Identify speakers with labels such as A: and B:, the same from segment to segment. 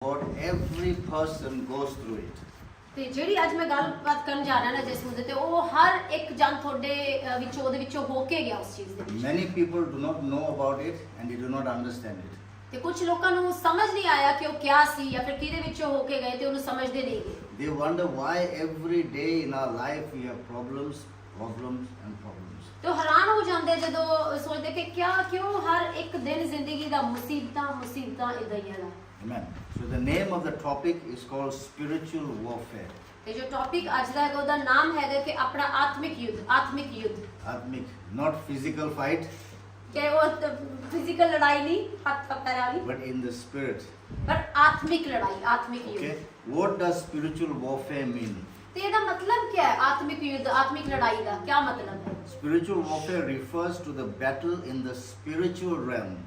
A: What every person goes through it.
B: ਤੇ ਜਿਹੜੀ ਅੱਜ ਮੈਂ ਗੱਲਬਾਤ ਕਰਨ ਜਾ ਰਿਹਾ ਨਾ ਜਿਸ ਮੁੱਦੇ ਤੇ ਉਹ ਹਰ ਇੱਕ ਜਨ ਤੁਹਾਡੇ ਵਿੱਚੋਂ ਉਹਦੇ ਵਿੱਚੋਂ ਹੋ ਕੇ ਗਿਆ ਉਸ ਚੀਜ਼ ਦੇ ਵਿੱਚ।
A: Many people do not know about it and they do not understand it.
B: ਤੇ ਕੁਝ ਲੋਕਾਂ ਨੂੰ ਸਮਝ ਨਹੀਂ ਆਇਆ ਕਿ ਉਹ ਕਿਆ ਸੀ ਜਾਂ ਫਿਰ ਕਿਹਦੇ ਵਿੱਚੋਂ ਹੋ ਕੇ ਗਏ ਤੇ ਉਹਨੂੰ ਸਮਝਦੇ ਨਹੀਂ ਗਏ।
A: They wonder why every day in our life we have problems and problems.
B: ਤੇ ਉਹ ਹੈਰਾਨ ਹੋ ਜਾਂਦੇ ਜਦੋਂ ਸੋਚਦੇ ਕਿ ਕਿਉਂ ਹਰ ਇੱਕ ਦਿਨ ਜ਼ਿੰਦਗੀ ਦਾ ਮੁਸੀਬਤਾਂ ਇਦਾਂ ਹੀ ਹੈ।
A: Amen. So the name of the topic is called spiritual warfare.
B: ਤੇ ਜੋ ਟੌਪਿਕ ਅੱਜ ਦਾ ਹੈ ਉਹਦਾ ਨਾਮ ਹੈਗਾ ਕਿ ਆਪਣਾ ਆਤਮਿਕ ਯੁੱਧ।
A: Atmic, not physical fight,
B: ਕਿ ਉਹ ਫਿਜ਼ੀਕਲ ਲੜਾਈ ਨਹੀਂ ਹੱਥ ਪੈਰਾਂ ਵਾਲੀ
A: but in the spirit.
B: ਪਰ ਆਤਮਿਕ ਲੜਾਈ ਆਤਮਿਕ
A: Okay.
B: ਯੁੱਧ।
A: What does spiritual warfare mean?
B: ਤੇ ਇਹਦਾ ਮਤਲਬ ਕੀ ਹੈ ਆਤਮਿਕ ਯੁੱਧ ਆਤਮਿਕ ਲੜਾਈ ਦਾ ਕੀ ਮਤਲਬ ਹੈ?
A: Spiritual warfare refers to the battle in the spiritual realm.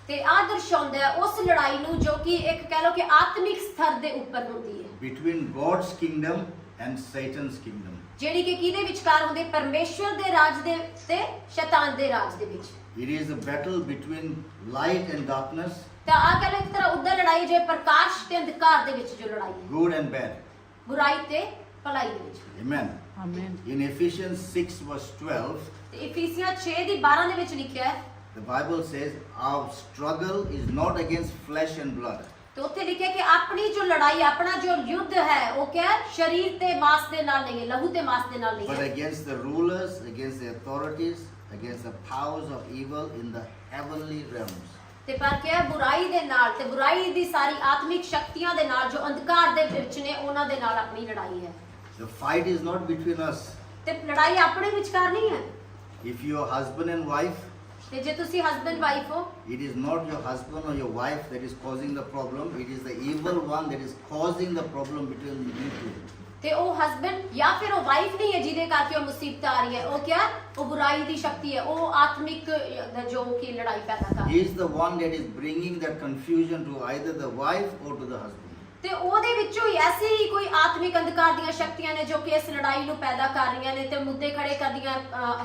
B: ਤੇ ਆ ਦਰਸਾਉਂਦਾ ਹੈ ਉਸ ਲੜਾਈ ਨੂੰ ਜੋ ਕਿ ਇੱਕ ਕਹਿ ਲਓ ਕਿ ਆਤਮਿਕ ਸਤਰ ਦੇ ਉੱਪਰ ਹੁੰਦੀ ਹੈ
A: Between God's kingdom and Satan's kingdom.
B: ਜਿਹੜੀ ਕਿ ਕਿਹਦੇ ਵਿਚਕਾਰ ਹੁੰਦੀ ਪਰਮੇਸ਼ਵਰ ਦੇ ਰਾਜ ਦੇ ਤੇ ਸ਼ੈਤਾਨ ਦੇ ਰਾਜ ਦੇ ਵਿੱਚ।
A: It is a battle between light and darkness,
B: ਤਾਂ ਆ ਕਹਿ ਲਓ ਇੱਕ ਤਰ੍ਹਾਂ ਉਦਾਂ ਲੜਾਈ ਜੋ ਪ੍ਰਕਾਸ਼ ਤੇ ਅੰਧਕਾਰ ਦੇ ਵਿੱਚ ਜੋ ਲੜਾਈ ਹੈ
A: good and bad.
B: ਬੁਰਾਈ ਤੇ ਭਲਾਈ ਦੇ ਵਿੱਚ।
A: Amen.
C: Amen.
A: In Ephesians 6 verse 12,
B: ਤੇ ਇਫੀਸੀਆਂ 6 ਦੀ 12 ਦੇ ਵਿੱਚ ਲਿਖਿਆ ਹੈ
A: the Bible says, our struggle is not against flesh and blood,
B: ਤੇ ਉੱਥੇ ਲਿਖਿਆ ਕਿ ਆਪਣੀ ਜੋ ਲੜਾਈ ਆਪਣਾ ਜੋ ਯੁੱਧ ਹੈ ਉਹ ਕਿਆ ਹੈ? ਸਰੀਰ ਤੇ ਮਾਸ ਦੇ ਨਾਲ ਨਹੀਂ ਹੈ ਲਹੂ ਤੇ ਮਾਸ ਦੇ ਨਾਲ ਨਹੀਂ
A: but
B: ਹੈ
A: against the rulers, against the authorities, against the powers of evil in the heavenly realms.
B: ਤੇ ਪਰ ਕਿਹਾ ਬੁਰਾਈ ਦੇ ਨਾਲ ਤੇ ਬੁਰਾਈ ਦੀ ਸਾਰੀ ਆਤਮਿਕ ਸ਼ਕਤੀਆਂ ਦੇ ਨਾਲ ਜੋ ਅੰਧਕਾਰ ਦੇ ਵਿੱਚ ਨੇ ਉਹਨਾਂ ਦੇ ਨਾਲ ਆਪਣੀ ਲੜਾਈ ਹੈ।
A: The fight is not between us.
B: ਤੇ ਲੜਾਈ ਆਪਣੇ ਵਿਚਕਾਰ ਨਹੀਂ ਹੈ।
A: If you are husband and wife,
B: ਤੇ ਜੇ ਤੁਸੀਂ ਹਸਬੈਂਡ ਵਾਈਫ ਹੋ
A: it is not your husband or your wife that is causing the problem. It is the evil one that is causing the problem between you two.
B: ਤੇ ਉਹ husband ਜਾਂ ਫਿਰ ਉਹ wife ਨਹੀਂ ਹੈ ਜਿਹਦੇ ਕਰਕੇ ਉਹ ਮੁਸੀਬਤ ਆ ਰਹੀ ਹੈ ਉਹ ਕਿਆ ਉਹ ਬੁਰਾਈ ਦੀ ਸ਼ਕਤੀ ਹੈ ਉਹ ਆਤਮਿਕ ਜੋ ਕਿ ਲੜਾਈ ਪੈਦਾ ਕਰ
A: He is the one that is bringing that confusion to either the wife or to the husband.
B: ਤੇ ਉਹਦੇ ਵਿੱਚੋਂ ਹੀ ਐਸੀ ਹੀ ਕੋਈ ਆਤਮਿਕ ਅੰਧਕਾਰ ਦੀਆਂ ਸ਼ਕਤੀਆਂ ਨੇ ਜੋ ਕਿ ਇਸ ਲੜਾਈ ਨੂੰ ਪੈਦਾ ਕਰ ਰਹੀਆਂ ਨੇ ਤੇ ਮੁੱਦੇ ਖੜੇ ਕਰਦੀਆਂ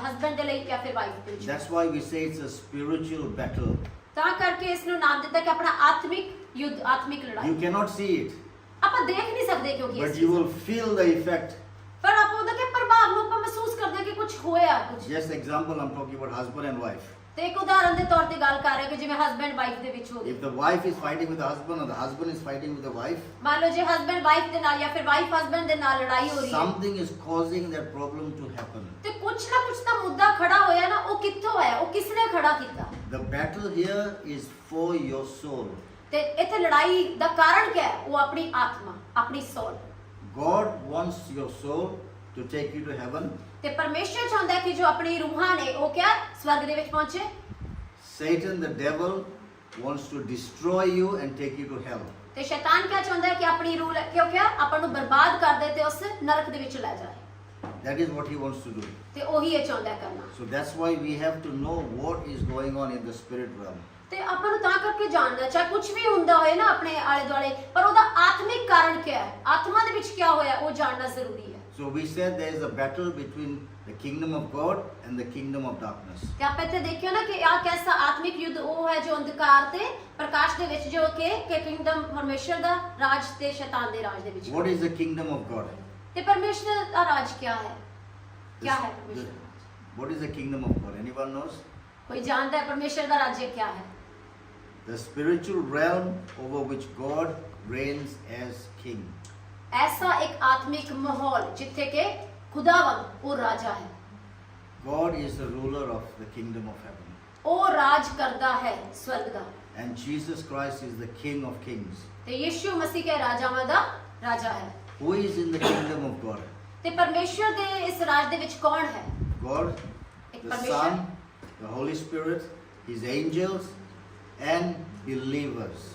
B: ਹਸਬੈਂਡ ਦੇ ਲਈ ਜਾਂ ਫਿਰ ਵਾਈਫ ਦੇ ਲਈ।
A: That's why we say it's a spiritual battle.
B: ਤਾਂ ਕਰਕੇ ਇਸ ਨੂੰ ਨਾਮ ਦਿੱਤਾ ਕਿ ਆਪਣਾ ਆਤਮਿਕ ਯੁੱਧ ਆਤਮਿਕ
A: You
B: ਲੜਾਈ।
A: cannot see it,
B: ਆਪਾਂ ਦੇਖ ਨਹੀਂ ਸਕਦੇ ਕਿਉਂਕਿ
A: but you will feel the effect.
B: ਪਰ ਆਪਾਂ ਉਹਦਾ ਕਿ ਪ੍ਰਭਾਵ ਨੂੰ ਆਪਾਂ ਮਹਿਸੂਸ ਕਰਦੇ ਹਾਂ ਕਿ ਕੁਝ ਹੋਇਆ ਕੁਝ।
A: Just example, I'm talking about husband and wife.
B: ਤੇ ਇੱਕ ਉਦਾਹਰਨ ਦੇ ਤੌਰ ਤੇ ਗੱਲ ਕਰ ਰਹੇ ਕਿ ਜਿਵੇਂ ਹਸਬੈਂਡ ਵਾਈਫ ਦੇ ਵਿੱਚ ਹੋ ਗਈ।
A: If the wife is fighting with the husband or the husband is fighting with the wife,
B: ਮੰਨ ਲਓ ਜੇ ਹਸਬੈਂਡ ਵਾਈਫ ਦੇ ਨਾਲ ਜਾਂ ਫਿਰ ਵਾਈਫ ਹਸਬੈਂਡ ਦੇ ਨਾਲ ਲੜਾਈ ਹੋ ਰਹੀ ਹੈ
A: something is causing that problem to happen.
B: ਤੇ ਕੁਝ ਨਾ ਕੁਝ ਤਾਂ ਮੁੱਦਾ ਖੜਾ ਹੋਇਆ ਨਾ ਉਹ ਕਿੱਥੋਂ ਆਇਆ ਉਹ ਕਿਸ ਨੇ ਖੜਾ ਕੀਤਾ।
A: The battle here is for your soul.
B: ਤੇ ਇੱਥੇ ਲੜਾਈ ਦਾ ਕਾਰਨ ਕੀ ਹੈ ਉਹ ਆਪਣੀ ਆਤਮਾ ਆਪਣੀ ਸੋਲ।
A: God wants your soul to take you to heaven.
B: ਤੇ ਪਰਮੇਸ਼ਰ ਚਾਹੁੰਦਾ ਹੈ ਕਿ ਜੋ ਆਪਣੀ ਰੂਹਾਂ ਨੇ ਉਹ ਕਿਆ ਸਵਰਗ ਦੇ ਵਿੱਚ ਪਹੁੰਚੇ।
A: Satan, the devil, wants to destroy you and take you to hell.
B: ਤੇ ਸ਼ੈਤਾਨ ਕਿਆ ਚਾਹੁੰਦਾ ਹੈ ਕਿ ਆਪਣੀ ਰੂਹ ਲੈ ਕੇ ਕਿਆ ਆਪਾਂ ਨੂੰ ਬਰਬਾਦ ਕਰ ਦੇ ਤੇ ਉਸ ਨਰਕ ਦੇ ਵਿੱਚ ਲੈ ਜਾਏ।
A: That is what he wants to do.
B: ਤੇ ਉਹੀ ਇਹ ਚਾਹੁੰਦਾ ਹੈ ਕਰਨਾ।
A: So that's why we have to know what is going on in the spirit realm.
B: ਤੇ ਆਪਾਂ ਨੂੰ ਤਾਂ ਕਰਕੇ ਜਾਣਨਾ ਚਾਹੇ ਕੁਝ ਵੀ ਹੁੰਦਾ ਹੋਏ ਨਾ ਆਪਣੇ ਆਲੇ ਦੁਆਲੇ ਪਰ ਉਹਦਾ ਆਤਮਿਕ ਕਾਰਨ ਕੀ ਹੈ ਆਤਮਾ ਦੇ ਵਿੱਚ ਕੀ ਹੋਇਆ ਉਹ ਜਾਣਨਾ ਜ਼ਰੂਰੀ ਹੈ।
A: So we said there is a battle between the kingdom of God and the kingdom of darkness.
B: ਤੇ ਆਪਾਂ ਇੱਥੇ ਦੇਖਿਓ ਨਾ ਕਿ ਆ ਕੈਸਾ ਆਤਮਿਕ ਯੁੱਧ ਉਹ ਹੈ ਜੋ ਅੰਧਕਾਰ ਤੇ ਪ੍ਰਕਾਸ਼ ਦੇ ਵਿੱਚ ਜੋ ਕਿ ਕਿੰਗਡਮ ਪਰਮੇਸ਼ਰ ਦਾ ਰਾਜ ਤੇ ਸ਼ੈਤਾਨ ਦੇ ਰਾਜ ਦੇ ਵਿੱਚ।
A: What is the kingdom of God?
B: ਤੇ ਪਰਮੇਸ਼ਰ ਦਾ ਰਾਜ ਕੀ ਹੈ क्या है परमेश्वर का राज?
A: What is the kingdom of God? Anyone knows?
B: कोई जानता है परमेश्वर का राज्य क्या है?
A: The spiritual realm over which God reigns as king.
B: ऐसा एक आत्मिक माहौल जिथे के खुदावन वो राजा है।
A: God is the ruler of the kingdom of heaven.
B: वो राज करता है स्वर्ग का।
A: And Jesus Christ is the King of kings.
B: ते यीशु मसीह के राजावां दा राजा है।
A: Who is in the kingdom of God?
B: ते परमेश्वर दे इस राज दे विच कौन है?
A: God,
B: एक
A: the
B: परमेश्वर
A: Son, the Holy Spirit, His angels, and believers.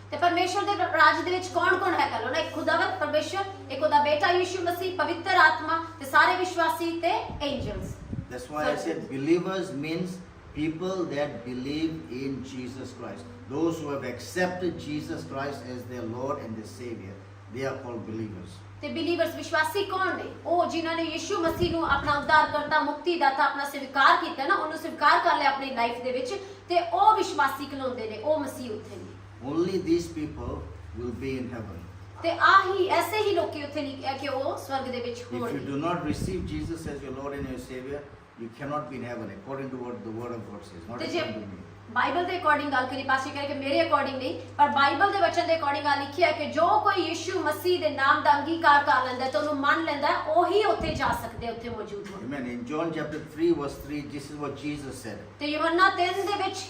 B: ते परमेश्वर दे राज दे विच कौन-कौन है कह लो ना एक खुदावन परमेश्वर एक ओदा बेटा यीशु मसीह पवित्र आत्मा ते सारे विश्वासी ते angels.
A: That's why I said believers means people that believe in Jesus Christ. Those who have accepted Jesus Christ as their Lord and their Savior, they are called believers.
B: ਤੇ ਬਿਲੀਵਰਸ ਵਿਸ਼ਵਾਸੀ ਕੌਣ ਨੇ ਉਹ ਜਿਨ੍ਹਾਂ ਨੇ ਯੀਸ਼ੂ ਮਸੀਹ ਨੂੰ ਆਪਣਾ ਉद्धारकर्ता ਮੁਕਤੀਦਾਤਾ ਆਪਣਾ ਸਵੀਕਾਰ ਕੀਤਾ ਨਾ ਉਹਨੂੰ ਸਵੀਕਾਰ ਕਰ ਲਿਆ ਆਪਣੀ ਲਾਈਫ ਦੇ ਵਿੱਚ ਤੇ ਉਹ ਵਿਸ਼ਵਾਸੀ कहलाਉਂਦੇ ਨੇ ਉਹ ਮਸੀਹ ਉੱਥੇ ਨੇ।
A: Only these people will be in heaven.
B: ਤੇ ਆਹੀ ਐਸੇ ਹੀ ਲੋਕੀ ਉੱਥੇ ਲਿਖਿਆ ਕਿ ਉਹ ਸਵਰਗ ਦੇ ਵਿੱਚ
A: If you
B: ਹੋਣਗੇ।
A: do not receive Jesus as your Lord and your Savior, you cannot be in heaven, according to what the Word of God says. Not
B: ਤੇ ਜੇ
A: according to me.
B: ਬਾਈਬਲ ਦੇ ਅਕੋਰਡਿੰਗ ਗੱਲ ਕਰੀ ਪਾਸੇ ਕਹੇ ਕਿ ਮੇਰੇ ਅਕੋਰਡਿੰਗ ਨਹੀਂ, ਪਰ ਬਾਈਬਲ ਦੇ ਵਚਨ ਦੇ ਅਕੋਰਡਿੰਗ ਗੱਲ ਲਿਖੀ ਹੈ ਕਿ ਜੋ ਕੋਈ ਯਿਸੂ ਮਸੀਹ ਦੇ ਨਾਮ ਦਾ ਅੰਗੀਕਾਰ ਕਰ ਲੈਂਦਾ ਹੈ ਤੇ ਉਹਨੂੰ ਮੰਨ ਲੈਂਦਾ ਹੈ, ਉਹੀ ਉੱਥੇ ਜਾ ਸਕਦੇ, ਉੱਥੇ ਮੌਜੂਦ ਹੋਣ।
A: Amen. In John chapter 3, verse 3, this is what Jesus said.
B: ਤੇ ਯੋਹੰਨਾ 3 ਦੇ ਵਿੱਚ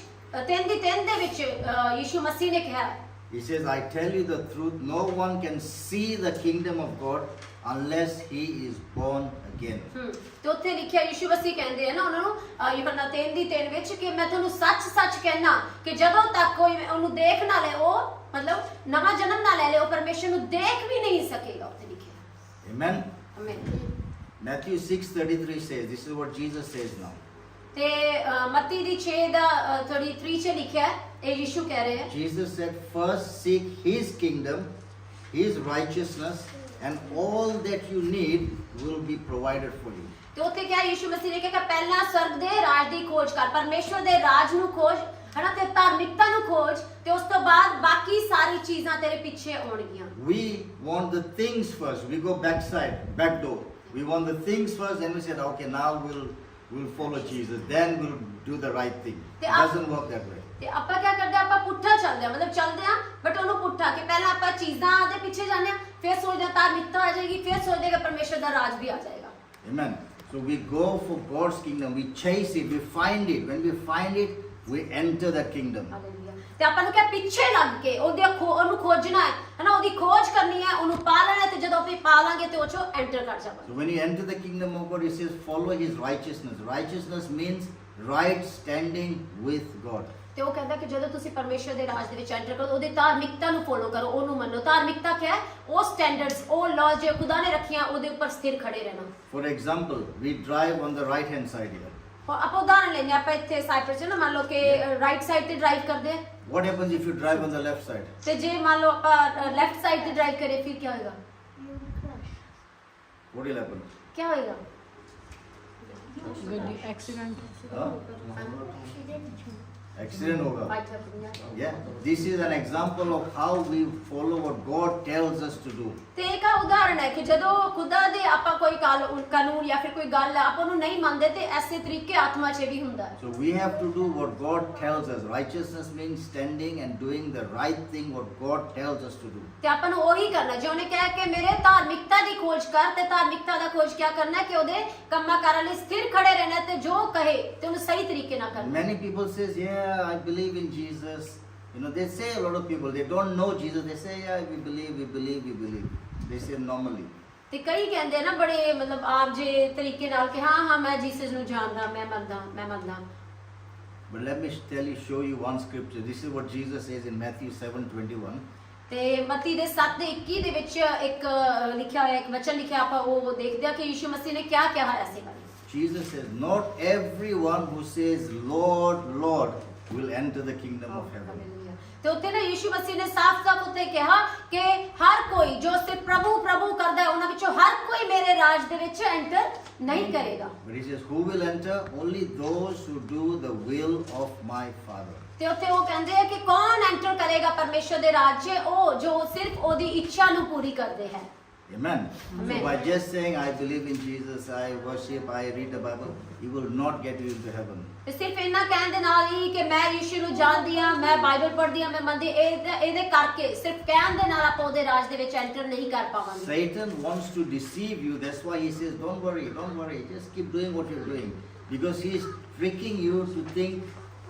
B: 3 ਦੇ ਵਿੱਚ ਯਿਸੂ ਮਸੀਹ ਨੇ ਕਿਹਾ,
A: He says, I tell you the truth, no one can see the kingdom of God unless he is born again.
B: ਤੇ ਉੱਥੇ ਲਿਖਿਆ ਯਿਸੂ ਮਸੀਹ ਕਹਿੰਦੇ ਆ ਨਾ ਉਹਨਾਂ ਨੂੰ ਯੋਹੰਨਾ 3 ਵਿੱਚ ਕਿ ਮੈਂ ਤੁਹਾਨੂੰ ਸੱਚ ਕਹਿਣਾ ਕਿ ਜਦੋਂ ਤੱਕ ਕੋਈ ਉਹਨੂੰ ਦੇਖ ਨਾ ਲੈ, ਉਹ ਮਤਲਬ ਨਵਾਂ ਜਨਮ ਨਾ ਲੈ ਲੇ, ਉਹ ਪਰਮੇਸ਼ਰ ਨੂੰ ਦੇਖ ਵੀ ਨਹੀਂ ਸਕੇਗਾ, ਉੱਥੇ ਲਿਖਿਆ।
A: Amen.
B: ਆਮੀਨ।
A: Matthew 6:33 says, this is what Jesus says now.
B: ਤੇ ਮੱਤੀ ਦੀ 6 ਦਾ 33 ਚ ਲਿਖਿਆ ਹੈ, ਇਹ ਯਿਸੂ ਕਹਿ ਰਹੇ ਹੈ।
A: Jesus said, first seek his kingdom, his righteousness, and all that you need will be provided for you.
B: ਤੇ ਉੱਥੇ ਕਿਹਾ ਯਿਸੂ ਮਸੀਹ ਨੇ ਕਿਹਾ ਕਿ ਪਹਿਲਾਂ ਸਵਰਗ ਦੇ ਰਾਜ ਦੀ ਖੋਜ ਕਰ, ਪਰਮੇਸ਼ਵਰ ਦੇ ਰਾਜ ਨੂੰ ਖੋਜ, ਹਨਾ, ਤੇ ਧਾਰਮਿਕਤਾ ਨੂੰ ਖੋਜ, ਤੇ ਉਸ ਤੋਂ ਬਾਅਦ ਬਾਕੀ ਸਾਰੀ ਚੀਜ਼ਾਂ ਤੇਰੇ ਪਿੱਛੇ ਆਉਣਗੀਆਂ।
A: We want the things first. We go back door. We want the things first, and we said, okay, now we'll follow Jesus. Then we'll do the right thing. It doesn't work that way.
B: ਤੇ ਆਪਾਂ ਕੀ ਕਰਦੇ, ਆਪਾਂ ਪੁੱਠਾ ਚੱਲਦੇ ਆ, ਮਤਲਬ ਚੱਲਦੇ ਆ ਬਟ ਉਹਨੂੰ ਪੁੱਠਾ, ਕਿ ਪਹਿਲਾਂ ਆਪਾਂ ਚੀਜ਼ਾਂ ਦੇ ਪਿੱਛੇ ਜਾਂਦੇ ਆ, ਫਿਰ ਸੋਚਦੇ ਆ ਧਾਰਮਿਕਤਾ ਆ ਜਾਏਗੀ, ਫਿਰ ਸੋਚਦੇ ਕਿ ਪਰਮੇਸ਼ਵਰ ਦਾ ਰਾਜ ਵੀ ਆ ਜਾਏਗਾ।
A: Amen. So we go for God's kingdom. We chase it. We find it. When we find it, we enter that kingdom.
B: Hallelujah. ਤੇ ਆਪਾਂ ਨੂੰ ਕਿਹਾ ਪਿੱਛੇ ਲੱਗ ਕੇ ਉਹਨੂੰ ਖੋਜਣਾ ਹੈ, ਹਨਾ, ਉਹਦੀ ਖੋਜ ਕਰਨੀ ਹੈ, ਉਹਨੂੰ ਪਾਲਣਾ ਹੈ, ਤੇ ਜਦੋਂ ਆਪਾਂ ਪਾਲਾਂਗੇ ਤੇ ਉਹ ਚੋਂ ਐਂਟਰ ਕਰ ਜਾਵਾਂਗੇ।
A: So when you enter the kingdom of God, it says follow his righteousness. Righteousness means right standing with God.
B: ਤੇ ਉਹ ਕਹਿੰਦਾ ਕਿ ਜਦੋਂ ਤੁਸੀਂ ਪਰਮੇਸ਼ਰ ਦੇ ਰਾਜ ਦੇ ਵਿੱਚ ਐਂਟਰ ਕਰੋ, ਉਹਦੀ ਧਾਰਮਿਕਤਾ ਨੂੰ ਫੋਲੋ ਕਰੋ, ਉਹਨੂੰ ਮੰਨੋ। ਧਾਰਮਿਕਤਾ ਕੀ ਹੈ? ਉਹ ਸਟੈਂਡਰਡਸ, ਉਹ ਲਾਅ ਜੋ ਖੁਦਾ ਨੇ ਰੱਖੀਆਂ, ਉਹਦੇ ਉੱਪਰ ਸਥਿਰ ਖੜੇ ਰਹਿਣਾ।
A: For example, we drive on the right hand side here.
B: ਆਪਾਂ ਉਦਾਹਰਨ ਲੈਂਦੇ ਆਪਾਂ ਇੱਥੇ ਸਾਈਪਰਸ ਨਾ, ਮੰਨ ਲਓ ਕਿ ਰਾਈਟ ਸਾਈਡ ਤੇ ਡਰਾਈਵ ਕਰਦੇ ਆ,
A: What happens if you drive on the left side?
B: ਤੇ ਜੇ ਮੰਨ ਲਓ ਆਪਾਂ ਲੈਫਟ ਸਾਈਡ ਤੇ ਡਰਾਈਵ ਕਰੇ, ਫਿਰ ਕੀ ਹੋਏਗਾ?
A: What will happen?
B: ਕੀ ਹੋਏਗਾ?
C: ਗੱਡੀ accident
A: Huh? Accident hoga.
B: Bike the
A: Yeah. This is an example of how we follow what God tells us to do.
B: ਤੇ ਇੱਕ ਉਦਾਹਰਨ ਹੈ ਕਿ ਜਦੋਂ ਖੁਦਾ ਦੇ ਆਪਾਂ ਕੋਈ ਕਾਨੂੰਨ ਜਾਂ ਫਿਰ ਕੋਈ ਗੱਲ ਆਪਾਂ ਉਹਨੂੰ ਨਹੀਂ ਮੰਨਦੇ, ਤੇ ਐਸੇ ਤਰੀਕੇ ਆਤਮਾ 'ਚ ਵੀ ਹੁੰਦਾ ਹੈ।
A: So we have to do what God tells us. Righteousness means standing and doing the right thing what God tells us to do.
B: ਤੇ ਆਪਾਂ ਨੂੰ ਉਹੀ ਕਰਨਾ ਜੋ ਉਹਨੇ ਕਿਹਾ ਕਿ ਮੇਰੇ ਧਾਰਮਿਕਤਾ ਦੀ ਖੋਜ ਕਰ, ਤੇ ਧਾਰਮਿਕਤਾ ਦਾ ਖੋਜ ਕਿਆ ਕਰਨਾ ਕਿ ਉਹਦੇ ਕੰਮਾਂ ਕਾਰਾਂ ਲਈ ਸਥਿਰ ਖੜੇ ਰਹਿਣਾ, ਤੇ ਜੋ ਕਹੇ ਤੇ ਉਹਨੂੰ ਸਹੀ ਤਰੀਕੇ ਨਾਲ ਕਰਨਾ।
A: Many people says, yeah, I believe in Jesus. You know, they say, a lot of people, they don't know Jesus. They say, yeah, we believe. They say normally.
B: ਤੇ ਕਈ ਕਹਿੰਦੇ ਨਾ ਬੜੇ ਮਤਲਬ ਆਪ ਜੇ ਤਰੀਕੇ ਨਾਲ ਕਿ ਹਾਂ ਮੈਂ ਜੀਸਸ ਨੂੰ ਜਾਣਦਾ, ਮੈਂ ਮੰਨਦਾ।
A: But let me show you one scripture. This is what Jesus says in Matthew 7:21.
B: ਤੇ ਮੱਤੀ ਦੇ 7:21 ਦੇ ਵਿੱਚ ਇੱਕ ਲਿਖਿਆ ਹੋਇਆ, ਇੱਕ ਵਚਨ ਲਿਖਿਆ, ਆਪਾਂ ਉਹ ਦੇਖਦੇ ਆ ਕਿ ਯਿਸੂ ਮਸੀਹ ਨੇ ਕਿਆ ਕਿਹਾ ਹੈ ਇਸੇ ਬਾਰੇ।
A: Jesus says, not everyone who says, Lord, Lord, will enter the kingdom of heaven.
B: ਤੇ ਉੱਥੇ ਨਾ ਯਿਸੂ ਮਸੀਹ ਨੇ ਸਾਫ਼ ਉੱਤੇ ਕਿਹਾ ਕਿ ਹਰ ਕੋਈ ਜੋ ਸਿਰਫ ਪ੍ਰਭੂ ਕਰਦਾ ਹੈ, ਉਹਨਾਂ ਵਿੱਚੋਂ ਹਰ ਕੋਈ ਮੇਰੇ ਰਾਜ ਦੇ ਵਿੱਚ ਐਂਟਰ ਨਹੀਂ ਕਰੇਗਾ।
A: But he says, who will enter? Only those who do the will of my Father.
B: ਤੇ ਉੱਥੇ ਉਹ ਕਹਿੰਦੇ ਆ ਕਿ ਕੌਣ ਐਂਟਰ ਕਰੇਗਾ ਪਰਮੇਸ਼ਰ ਦੇ ਰਾਜ 'ਚ? ਉਹ ਜੋ ਸਿਰਫ ਉਹਦੀ ਇੱਛਾ ਨੂੰ ਪੂਰੀ ਕਰਦੇ ਹੈ।
A: Amen.
B: Amen.
A: So by just saying, I believe in Jesus, I worship, I read the Bible, he will not get you into heaven.
B: ਤੇ ਸਿਰਫ ਇਹਨਾਂ ਕਹਿਣ ਦੇ ਨਾਲ ਹੀ ਕਿ ਮੈਂ ਯਿਸੂ ਨੂੰ ਜਾਣਦੀ ਆ, ਮੈਂ ਬਾਈਬਲ ਪੜ੍ਹਦੀ ਆ, ਮੈਂ ਮੰਨਦੀ, ਇਹਦੇ ਕਰਕੇ ਸਿਰਫ ਕਹਿਣ ਦੇ ਨਾਲ ਆਪਾਂ ਉਹਦੇ ਰਾਜ ਦੇ ਵਿੱਚ ਐਂਟਰ ਨਹੀਂ ਕਰ ਪਾਵਾਂਗੇ।
A: Satan wants to deceive you. That's why he says, don't worry, just keep doing what you're doing. Because he is tricking you to think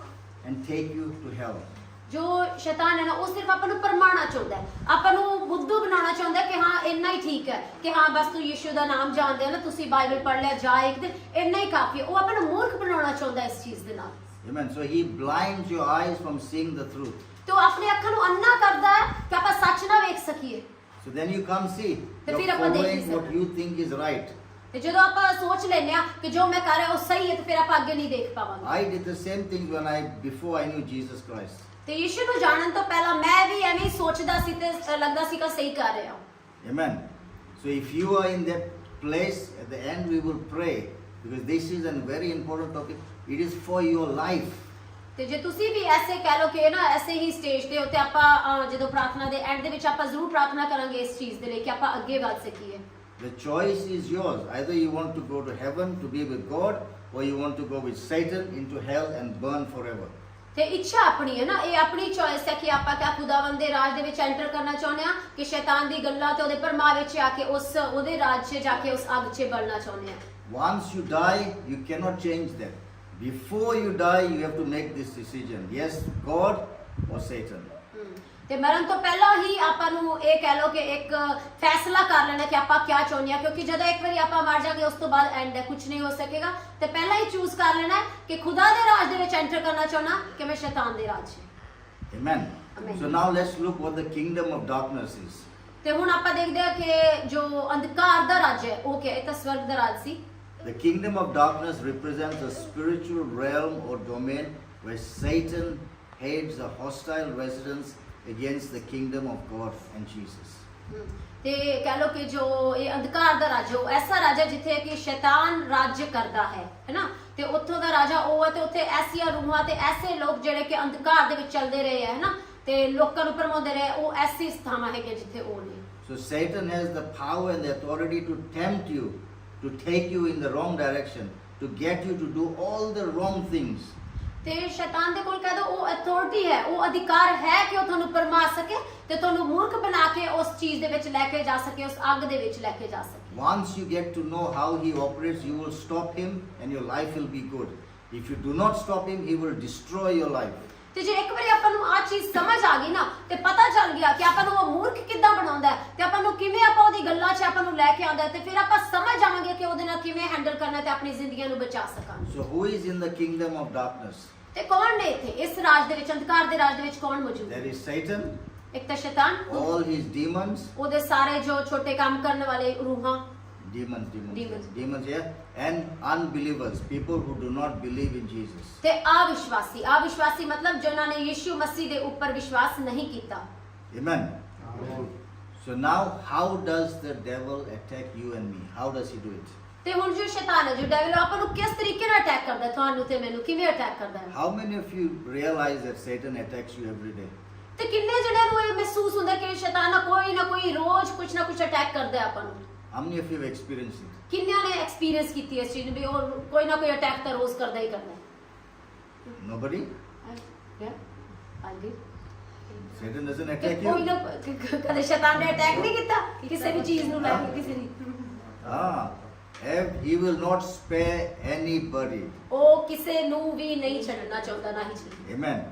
A: and take you to hell.
B: ਜੋ ਸ਼ੈਤਾਨ ਹੈ ਨਾ, ਉਹ ਸਿਰਫ ਆਪਾਂ ਨੂੰ ਪਰਮਾਣਾ ਚਾਹੁੰਦਾ ਹੈ, ਆਪਾਂ ਨੂੰ ਬੁੱਧੂ ਬਣਾਉਣਾ ਚਾਹੁੰਦਾ ਹੈ ਕਿ ਹਾਂ ਇੰਨਾ ਹੀ ਠੀਕ ਹੈ, ਕਿ ਹਾਂ ਬਸ ਤੂੰ ਯਿਸੂ ਦਾ ਨਾਮ ਜਾਣਦੇ ਹੋ ਨਾ, ਤੁਸੀਂ ਬਾਈਬਲ ਪੜ੍ਹ ਲਿਆ, ਜਾ ਇੱਕ ਦਿਨ ਇੰਨਾ ਹੀ ਕਾਫੀ ਹੈ। ਉਹ ਆਪਾਂ ਨੂੰ ਮੂਰਖ ਬਣਾਉਣਾ ਚਾਹੁੰਦਾ ਇਸ ਚੀਜ਼ ਦੇ ਨਾਲ।
A: Amen. So he blinds your eyes from seeing the truth.
B: ਤੇ ਉਹ ਆਪਣੀ ਅੱਖਾਂ ਨੂੰ ਅੰਨਾ ਕਰਦਾ ਹੈ ਕਿ ਆਪਾਂ ਸੱਚ ਨਾ ਵੇਖ ਸਕੀਏ।
A: So then you can't see.
B: ਤੇ
A: You're
B: ਫਿਰ ਆਪਾਂ ਦੇਖ ਨਹੀਂ
A: following what
B: ਸਕਦੇ।
A: you think is right.
B: ਤੇ ਜਦੋਂ ਆਪਾਂ ਸੋਚ ਲੈਂਦੇ ਆ ਕਿ ਜੋ ਮੈਂ ਕਰ ਰਿਹਾ ਉਹ ਸਹੀ ਹੈ, ਤੇ ਫਿਰ ਆਪਾਂ ਅੱਗੇ ਨਹੀਂ ਦੇਖ ਪਾਵਾਂਗੇ।
A: I did the same thing before I knew Jesus Christ.
B: ਤੇ ਯਿਸੂ ਨੂੰ ਜਾਣਨ ਤੋਂ ਪਹਿਲਾਂ ਮੈਂ ਵੀ ਐਵੇਂ ਹੀ ਸੋਚਦਾ ਸੀ ਤੇ ਲੱਗਦਾ ਸੀ ਕਿ ਸਹੀ ਕਰ ਰਿਹਾ।
A: Amen. So if you are in that place, at the end we will pray, because this is a very important topic. It is for your life.
B: ਤੇ ਜੇ ਤੁਸੀਂ ਵੀ ਐਸੇ ਕਹਿ ਲਓ ਕਿ ਨਾ ਐਸੇ ਹੀ ਸਟੇਜ ਤੇ ਉੱਤੇ ਆਪਾਂ ਜਦੋਂ ਪ੍ਰਾਰਥਨਾ ਦੇ ਐਂਡ ਦੇ ਵਿੱਚ ਆਪਾਂ ਜ਼ਰੂਰ ਪ੍ਰਾਰਥਨਾ ਕਰਾਂਗੇ ਇਸ ਚੀਜ਼ ਦੇ ਲਈ ਕਿ ਆਪਾਂ ਅੱਗੇ ਵੱਧ ਸਕੀਏ।
A: The choice is yours. Either you want to go to heaven to be with God, or you want to go with Satan into hell and burn forever.
B: ਤੇ ਇੱਛਾ ਆਪਣੀ ਹੈ ਨਾ, ਇਹ ਆਪਣੀ ਚੋਇਸ ਹੈ ਕਿ ਆਪਾਂ ਕਿਆ ਖੁਦਾਵੰਦ ਦੇ ਰਾਜ ਦੇ ਵਿੱਚ ਐਂਟਰ ਕਰਨਾ ਚਾਹੁੰਦੇ ਆ ਕਿ ਸ਼ੈਤਾਨ ਦੀ ਗੱਲਾਂ ਤੇ ਉਹਦੇ ਪਰਮਾ ਵਿੱਚ ਆ ਕੇ ਉਹਦੇ ਰਾਜ 'ਚ ਜਾ ਕੇ ਉਸ ਅੱਗ 'ਚ ਬਲਣਾ ਚਾਹੁੰਦੇ ਆ।
A: Once you die, you cannot change that. Before you die, you have to make this decision. Yes, God or Satan.
B: ਤੇ ਮਰਨ ਤੋਂ ਪਹਿਲਾਂ ਹੀ ਆਪਾਂ ਨੂੰ ਇਹ ਕਹਿ ਲਓ ਕਿ ਇੱਕ ਫੈਸਲਾ ਕਰ ਲੈਣਾ ਕਿ ਆਪਾਂ ਕੀ ਚਾਹੁੰਦੇ ਆ, ਕਿਉਂਕਿ ਜਦੋਂ ਇੱਕ ਵਾਰੀ ਆਪਾਂ ਮਰ ਜਾਗੇ ਉਸ ਤੋਂ ਬਾਅਦ ਐਂਡ ਹੈ, ਕੁਝ ਨਹੀਂ ਹੋ ਸਕੇਗਾ। ਤੇ ਪਹਿਲਾਂ ਹੀ ਚੂਜ਼ ਕਰ ਲੈਣਾ ਹੈ ਕਿ ਖੁਦਾ ਦੇ ਰਾਜ ਦੇ ਵਿੱਚ ਐਂਟਰ ਕਰਨਾ ਚਾਹੁੰਦਾ ਕਿ ਮੈਂ ਸ਼ੈਤਾਨ ਦੇ ਰਾਜ 'ਚ।
A: Amen.
B: Amen.
A: So now let's look what the kingdom of darkness is.
B: ਤੇ ਹੁਣ ਆਪਾਂ ਦੇਖਦੇ ਆ ਕਿ ਜੋ ਅੰਧਕਾਰ ਦਾ ਰਾਜ ਹੈ ਉਹ ਕੀ ਹੈ। ਇਹ ਤਾਂ ਸਵਰਗ ਦਾ ਰਾਜ ਸੀ।
A: The kingdom of darkness represents a spiritual realm or domain where Satan heads a hostile residence against the kingdom of God and Jesus.
B: ਤੇ ਕਹਿ ਲਓ ਕਿ ਜੋ ਇਹ ਅੰਧਕਾਰ ਦਾ ਰਾਜ ਹੈ ਉਹ ਐਸਾ ਰਾਜ ਹੈ ਜਿੱਥੇ ਕਿ ਸ਼ੈਤਾਨ ਰਾਜ ਕਰਦਾ ਹੈ ਨਾ। ਤੇ ਉੱਥੋਂ ਦਾ ਰਾਜਾ ਉਹ ਹੈ ਤੇ ਉੱਥੇ ਐਸੀਆਂ ਰੂਹਾਂ ਤੇ ਐਸੇ ਲੋਕ ਜਿਹੜੇ ਕਿ ਅੰਧਕਾਰ ਦੇ ਵਿੱਚ ਚੱਲਦੇ ਰਹੇ ਹੈ ਨਾ ਤੇ ਲੋਕਾਂ ਨੂੰ ਭਰਮਾਉਂਦੇ ਰਹੇ, ਉਹ ਐਸੀ ਸਥਾਨਾਂ ਹੈਗੇ ਜਿੱਥੇ ਉਹ ਨੇ।
A: So Satan has the power and the authority to tempt you, to take you in the wrong direction, to get you to do all the wrong things.
B: ਤੇ ਸ਼ੈਤਾਨ ਦੇ ਕੋਲ ਕਹਿ ਦੋ ਉਹ ਅਥਾਰਟੀ ਹੈ, ਉਹ ਅਧਿਕਾਰ ਹੈ ਕਿ ਉਹ ਤੁਹਾਨੂੰ ਪਰਮਾ ਸਕੇ ਤੇ ਤੁਹਾਨੂੰ ਮੂਰਖ ਬਣਾ ਕੇ ਉਸ ਚੀਜ਼ ਦੇ ਵਿੱਚ ਲੈ ਕੇ ਜਾ ਸਕੇ, ਉਸ ਅੱਗ ਦੇ ਵਿੱਚ ਲੈ ਕੇ ਜਾ ਸਕੇ।
A: Once you get to know how he operates, you will stop him and your life will be good. If you do not stop him, he will destroy your life.
B: ਤੇ ਜੇ ਇੱਕ ਵਾਰੀ ਆਪਾਂ ਨੂੰ ਆ ਚੀਜ਼ ਸਮਝ ਆ ਗਈ ਨਾ ਤੇ ਪਤਾ ਚੱਲ ਗਿਆ ਕਿ ਆਪਾਂ ਨੂੰ ਉਹ ਮੂਰਖ ਕਿੱਦਾਂ ਬਣਾਉਂਦਾ ਹੈ ਤੇ ਆਪਾਂ ਨੂੰ ਕਿਵੇਂ ਆਪਾਂ ਉਹਦੀ ਗੱਲਾਂ 'ਚ ਆਪਾਂ ਨੂੰ ਲੈ ਕੇ ਆਉਂਦਾ ਤੇ ਫਿਰ ਆਪਾਂ ਸਮਝ ਜਾਵਾਂਗੇ ਕਿ ਉਹਦੇ ਨਾਲ ਕਿਵੇਂ ਹੈਂਡਲ ਕਰਨਾ ਤੇ ਆਪਣੀ ਜ਼ਿੰਦਗੀਆਂ ਨੂੰ ਬਚਾ ਸਕਾਂਗੇ।
A: So who is in the kingdom of darkness?
B: ਤੇ ਕੌਣ ਨੇ ਇੱਥੇ ਇਸ ਰਾਜ ਦੇ ਵਿੱਚ, ਅੰਧਕਾਰ ਦੇ ਰਾਜ ਦੇ ਵਿੱਚ ਕੌਣ ਮੌਜੂਦ ਹੈ?
A: There is Satan,
B: ਇੱਕ ਤਾਂ ਸ਼ੈਤਾਨ,
A: all his demons,
B: ਉਹਦੇ ਸਾਰੇ ਜੋ ਛੋਟੇ ਕੰਮ ਕਰਨ ਵਾਲੇ ਰੂਹਾਂ,
A: demons here, and unbelievers, people who do not believe in Jesus.
B: ਤੇ ਅਵਿਸ਼ਵਾਸੀ ਮਤਲਬ ਜਿਨ੍ਹਾਂ ਨੇ ਯਿਸੂ ਮਸੀਹ ਦੇ ਉੱਪਰ ਵਿਸ਼ਵਾਸ ਨਹੀਂ ਕੀਤਾ।
A: Amen. So now how does the devil attack you and me? How does he do it?
B: ਤੇ ਹੁਣ ਜੋ ਸ਼ੈਤਾਨ ਹੈ, ਜੋ ਡੈਵਲ ਆਪਾਂ ਨੂੰ ਕਿਸ ਤਰੀਕੇ ਨਾਲ ਅਟੈਕ ਕਰਦਾ ਹੈ, ਤੁਹਾਨੂੰ ਤੇ ਮੈਨੂੰ ਕਿਵੇਂ ਅਟੈਕ ਕਰਦਾ ਹੈ?
A: How many of you realize that Satan attacks you every day?
B: ਤੇ ਕਿੰਨੇ ਜਣਿਆਂ ਨੂੰ ਇਹ ਮਹਿਸੂਸ ਹੁੰਦਾ ਕਿ ਸ਼ੈਤਾਨ ਨਾ ਕੋਈ ਰੋਜ਼ ਕੁਝ ਨਾ ਕੁਝ ਅਟੈਕ ਕਰਦਾ ਹੈ ਆਪਾਂ ਨੂੰ?
A: How many of you have experienced it?
B: ਕਿੰਨਿਆਂ ਨੇ ਐਕਸਪੀਰੀਅੰਸ ਕੀਤੀ ਇਸ ਚੀਜ਼ ਨੂੰ ਵੀ ਉਹ ਕੋਈ ਨਾ ਕੋਈ ਅਟੈਕ ਤਾਂ ਰੋਜ਼ ਕਰਦਾ ਹੀ ਕਰਦਾ ਹੈ?
A: Nobody?
B: ਹਾਂਜੀ।
A: Satan doesn't
B: ਕਿ
A: attack
B: ਕੋਈ
A: you?
B: ਨਾ ਕਦੇ ਸ਼ੈਤਾਨ ਨੇ ਅਟੈਕ ਨਹੀਂ ਕੀਤਾ ਕਿਸੇ ਵੀ ਚੀਜ਼ ਨੂੰ ਲੈ ਕੇ ਕਿਸੇ ਦੀ?
A: He will not spare anybody.
B: ਉਹ ਕਿਸੇ ਨੂੰ ਵੀ ਨਹੀਂ ਛੱਡਣਾ ਚਾਹੁੰਦਾ ਨਾ ਹੀ ਛੱਡੇ।
A: Amen.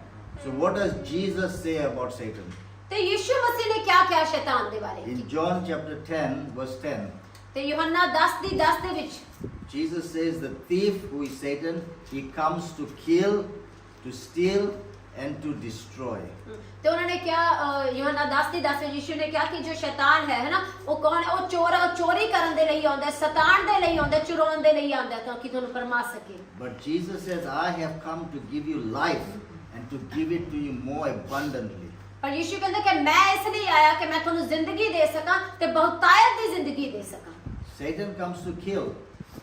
A: So what does Jesus say about Satan?
B: ਤੇ ਯਿਸੂ ਮਸੀਹ ਨੇ ਕਿਹਾ ਕਿਹਾ ਸ਼ੈਤਾਨ ਦੇ ਬਾਰੇ?
A: In John chapter 10 verse 10,
B: ਤੇ ਯੋਹੰਨਾ 10:10 ਦੇ ਵਿੱਚ
A: Jesus says the thief, who is Satan, he comes to kill, to steal and to destroy.
B: ਤੇ ਉਹਨਾਂ ਨੇ ਕਿਹਾ ਯੋਹੰਨਾ 10:10 ਵਿੱਚ ਯਿਸੂ ਨੇ ਕਿਹਾ ਕਿ ਜੋ ਸ਼ੈਤਾਨ ਹੈ ਨਾ ਉਹ ਕੌਣ ਹੈ? ਉਹ ਚੋਰ ਹੈ, ਉਹ ਚੋਰੀ ਕਰਨ ਦੇ ਲਈ ਆਉਂਦਾ ਹੈ, ਸਤਾਉਣ ਦੇ ਲਈ ਆਉਂਦਾ ਹੈ, ਚੁਰਾਉਣ ਦੇ ਲਈ ਆਉਂਦਾ ਹੈ ਤਾਂ ਕਿ ਤੁਹਾਨੂੰ ਪਰਮਾ ਸਕੇ।
A: But Jesus says, I have come to give you life and to give it to you more abundantly.
B: ਪਰ ਯਿਸੂ ਕਹਿੰਦਾ ਕਿ ਮੈਂ ਇਸ ਲਈ ਆਇਆ ਕਿ ਮੈਂ ਤੁਹਾਨੂੰ ਜ਼ਿੰਦਗੀ ਦੇ ਸਕਾਂ ਤੇ ਬਹੁਤਾਇਤ ਦੀ ਜ਼ਿੰਦਗੀ ਦੇ ਸਕਾਂ।
A: Satan comes to kill.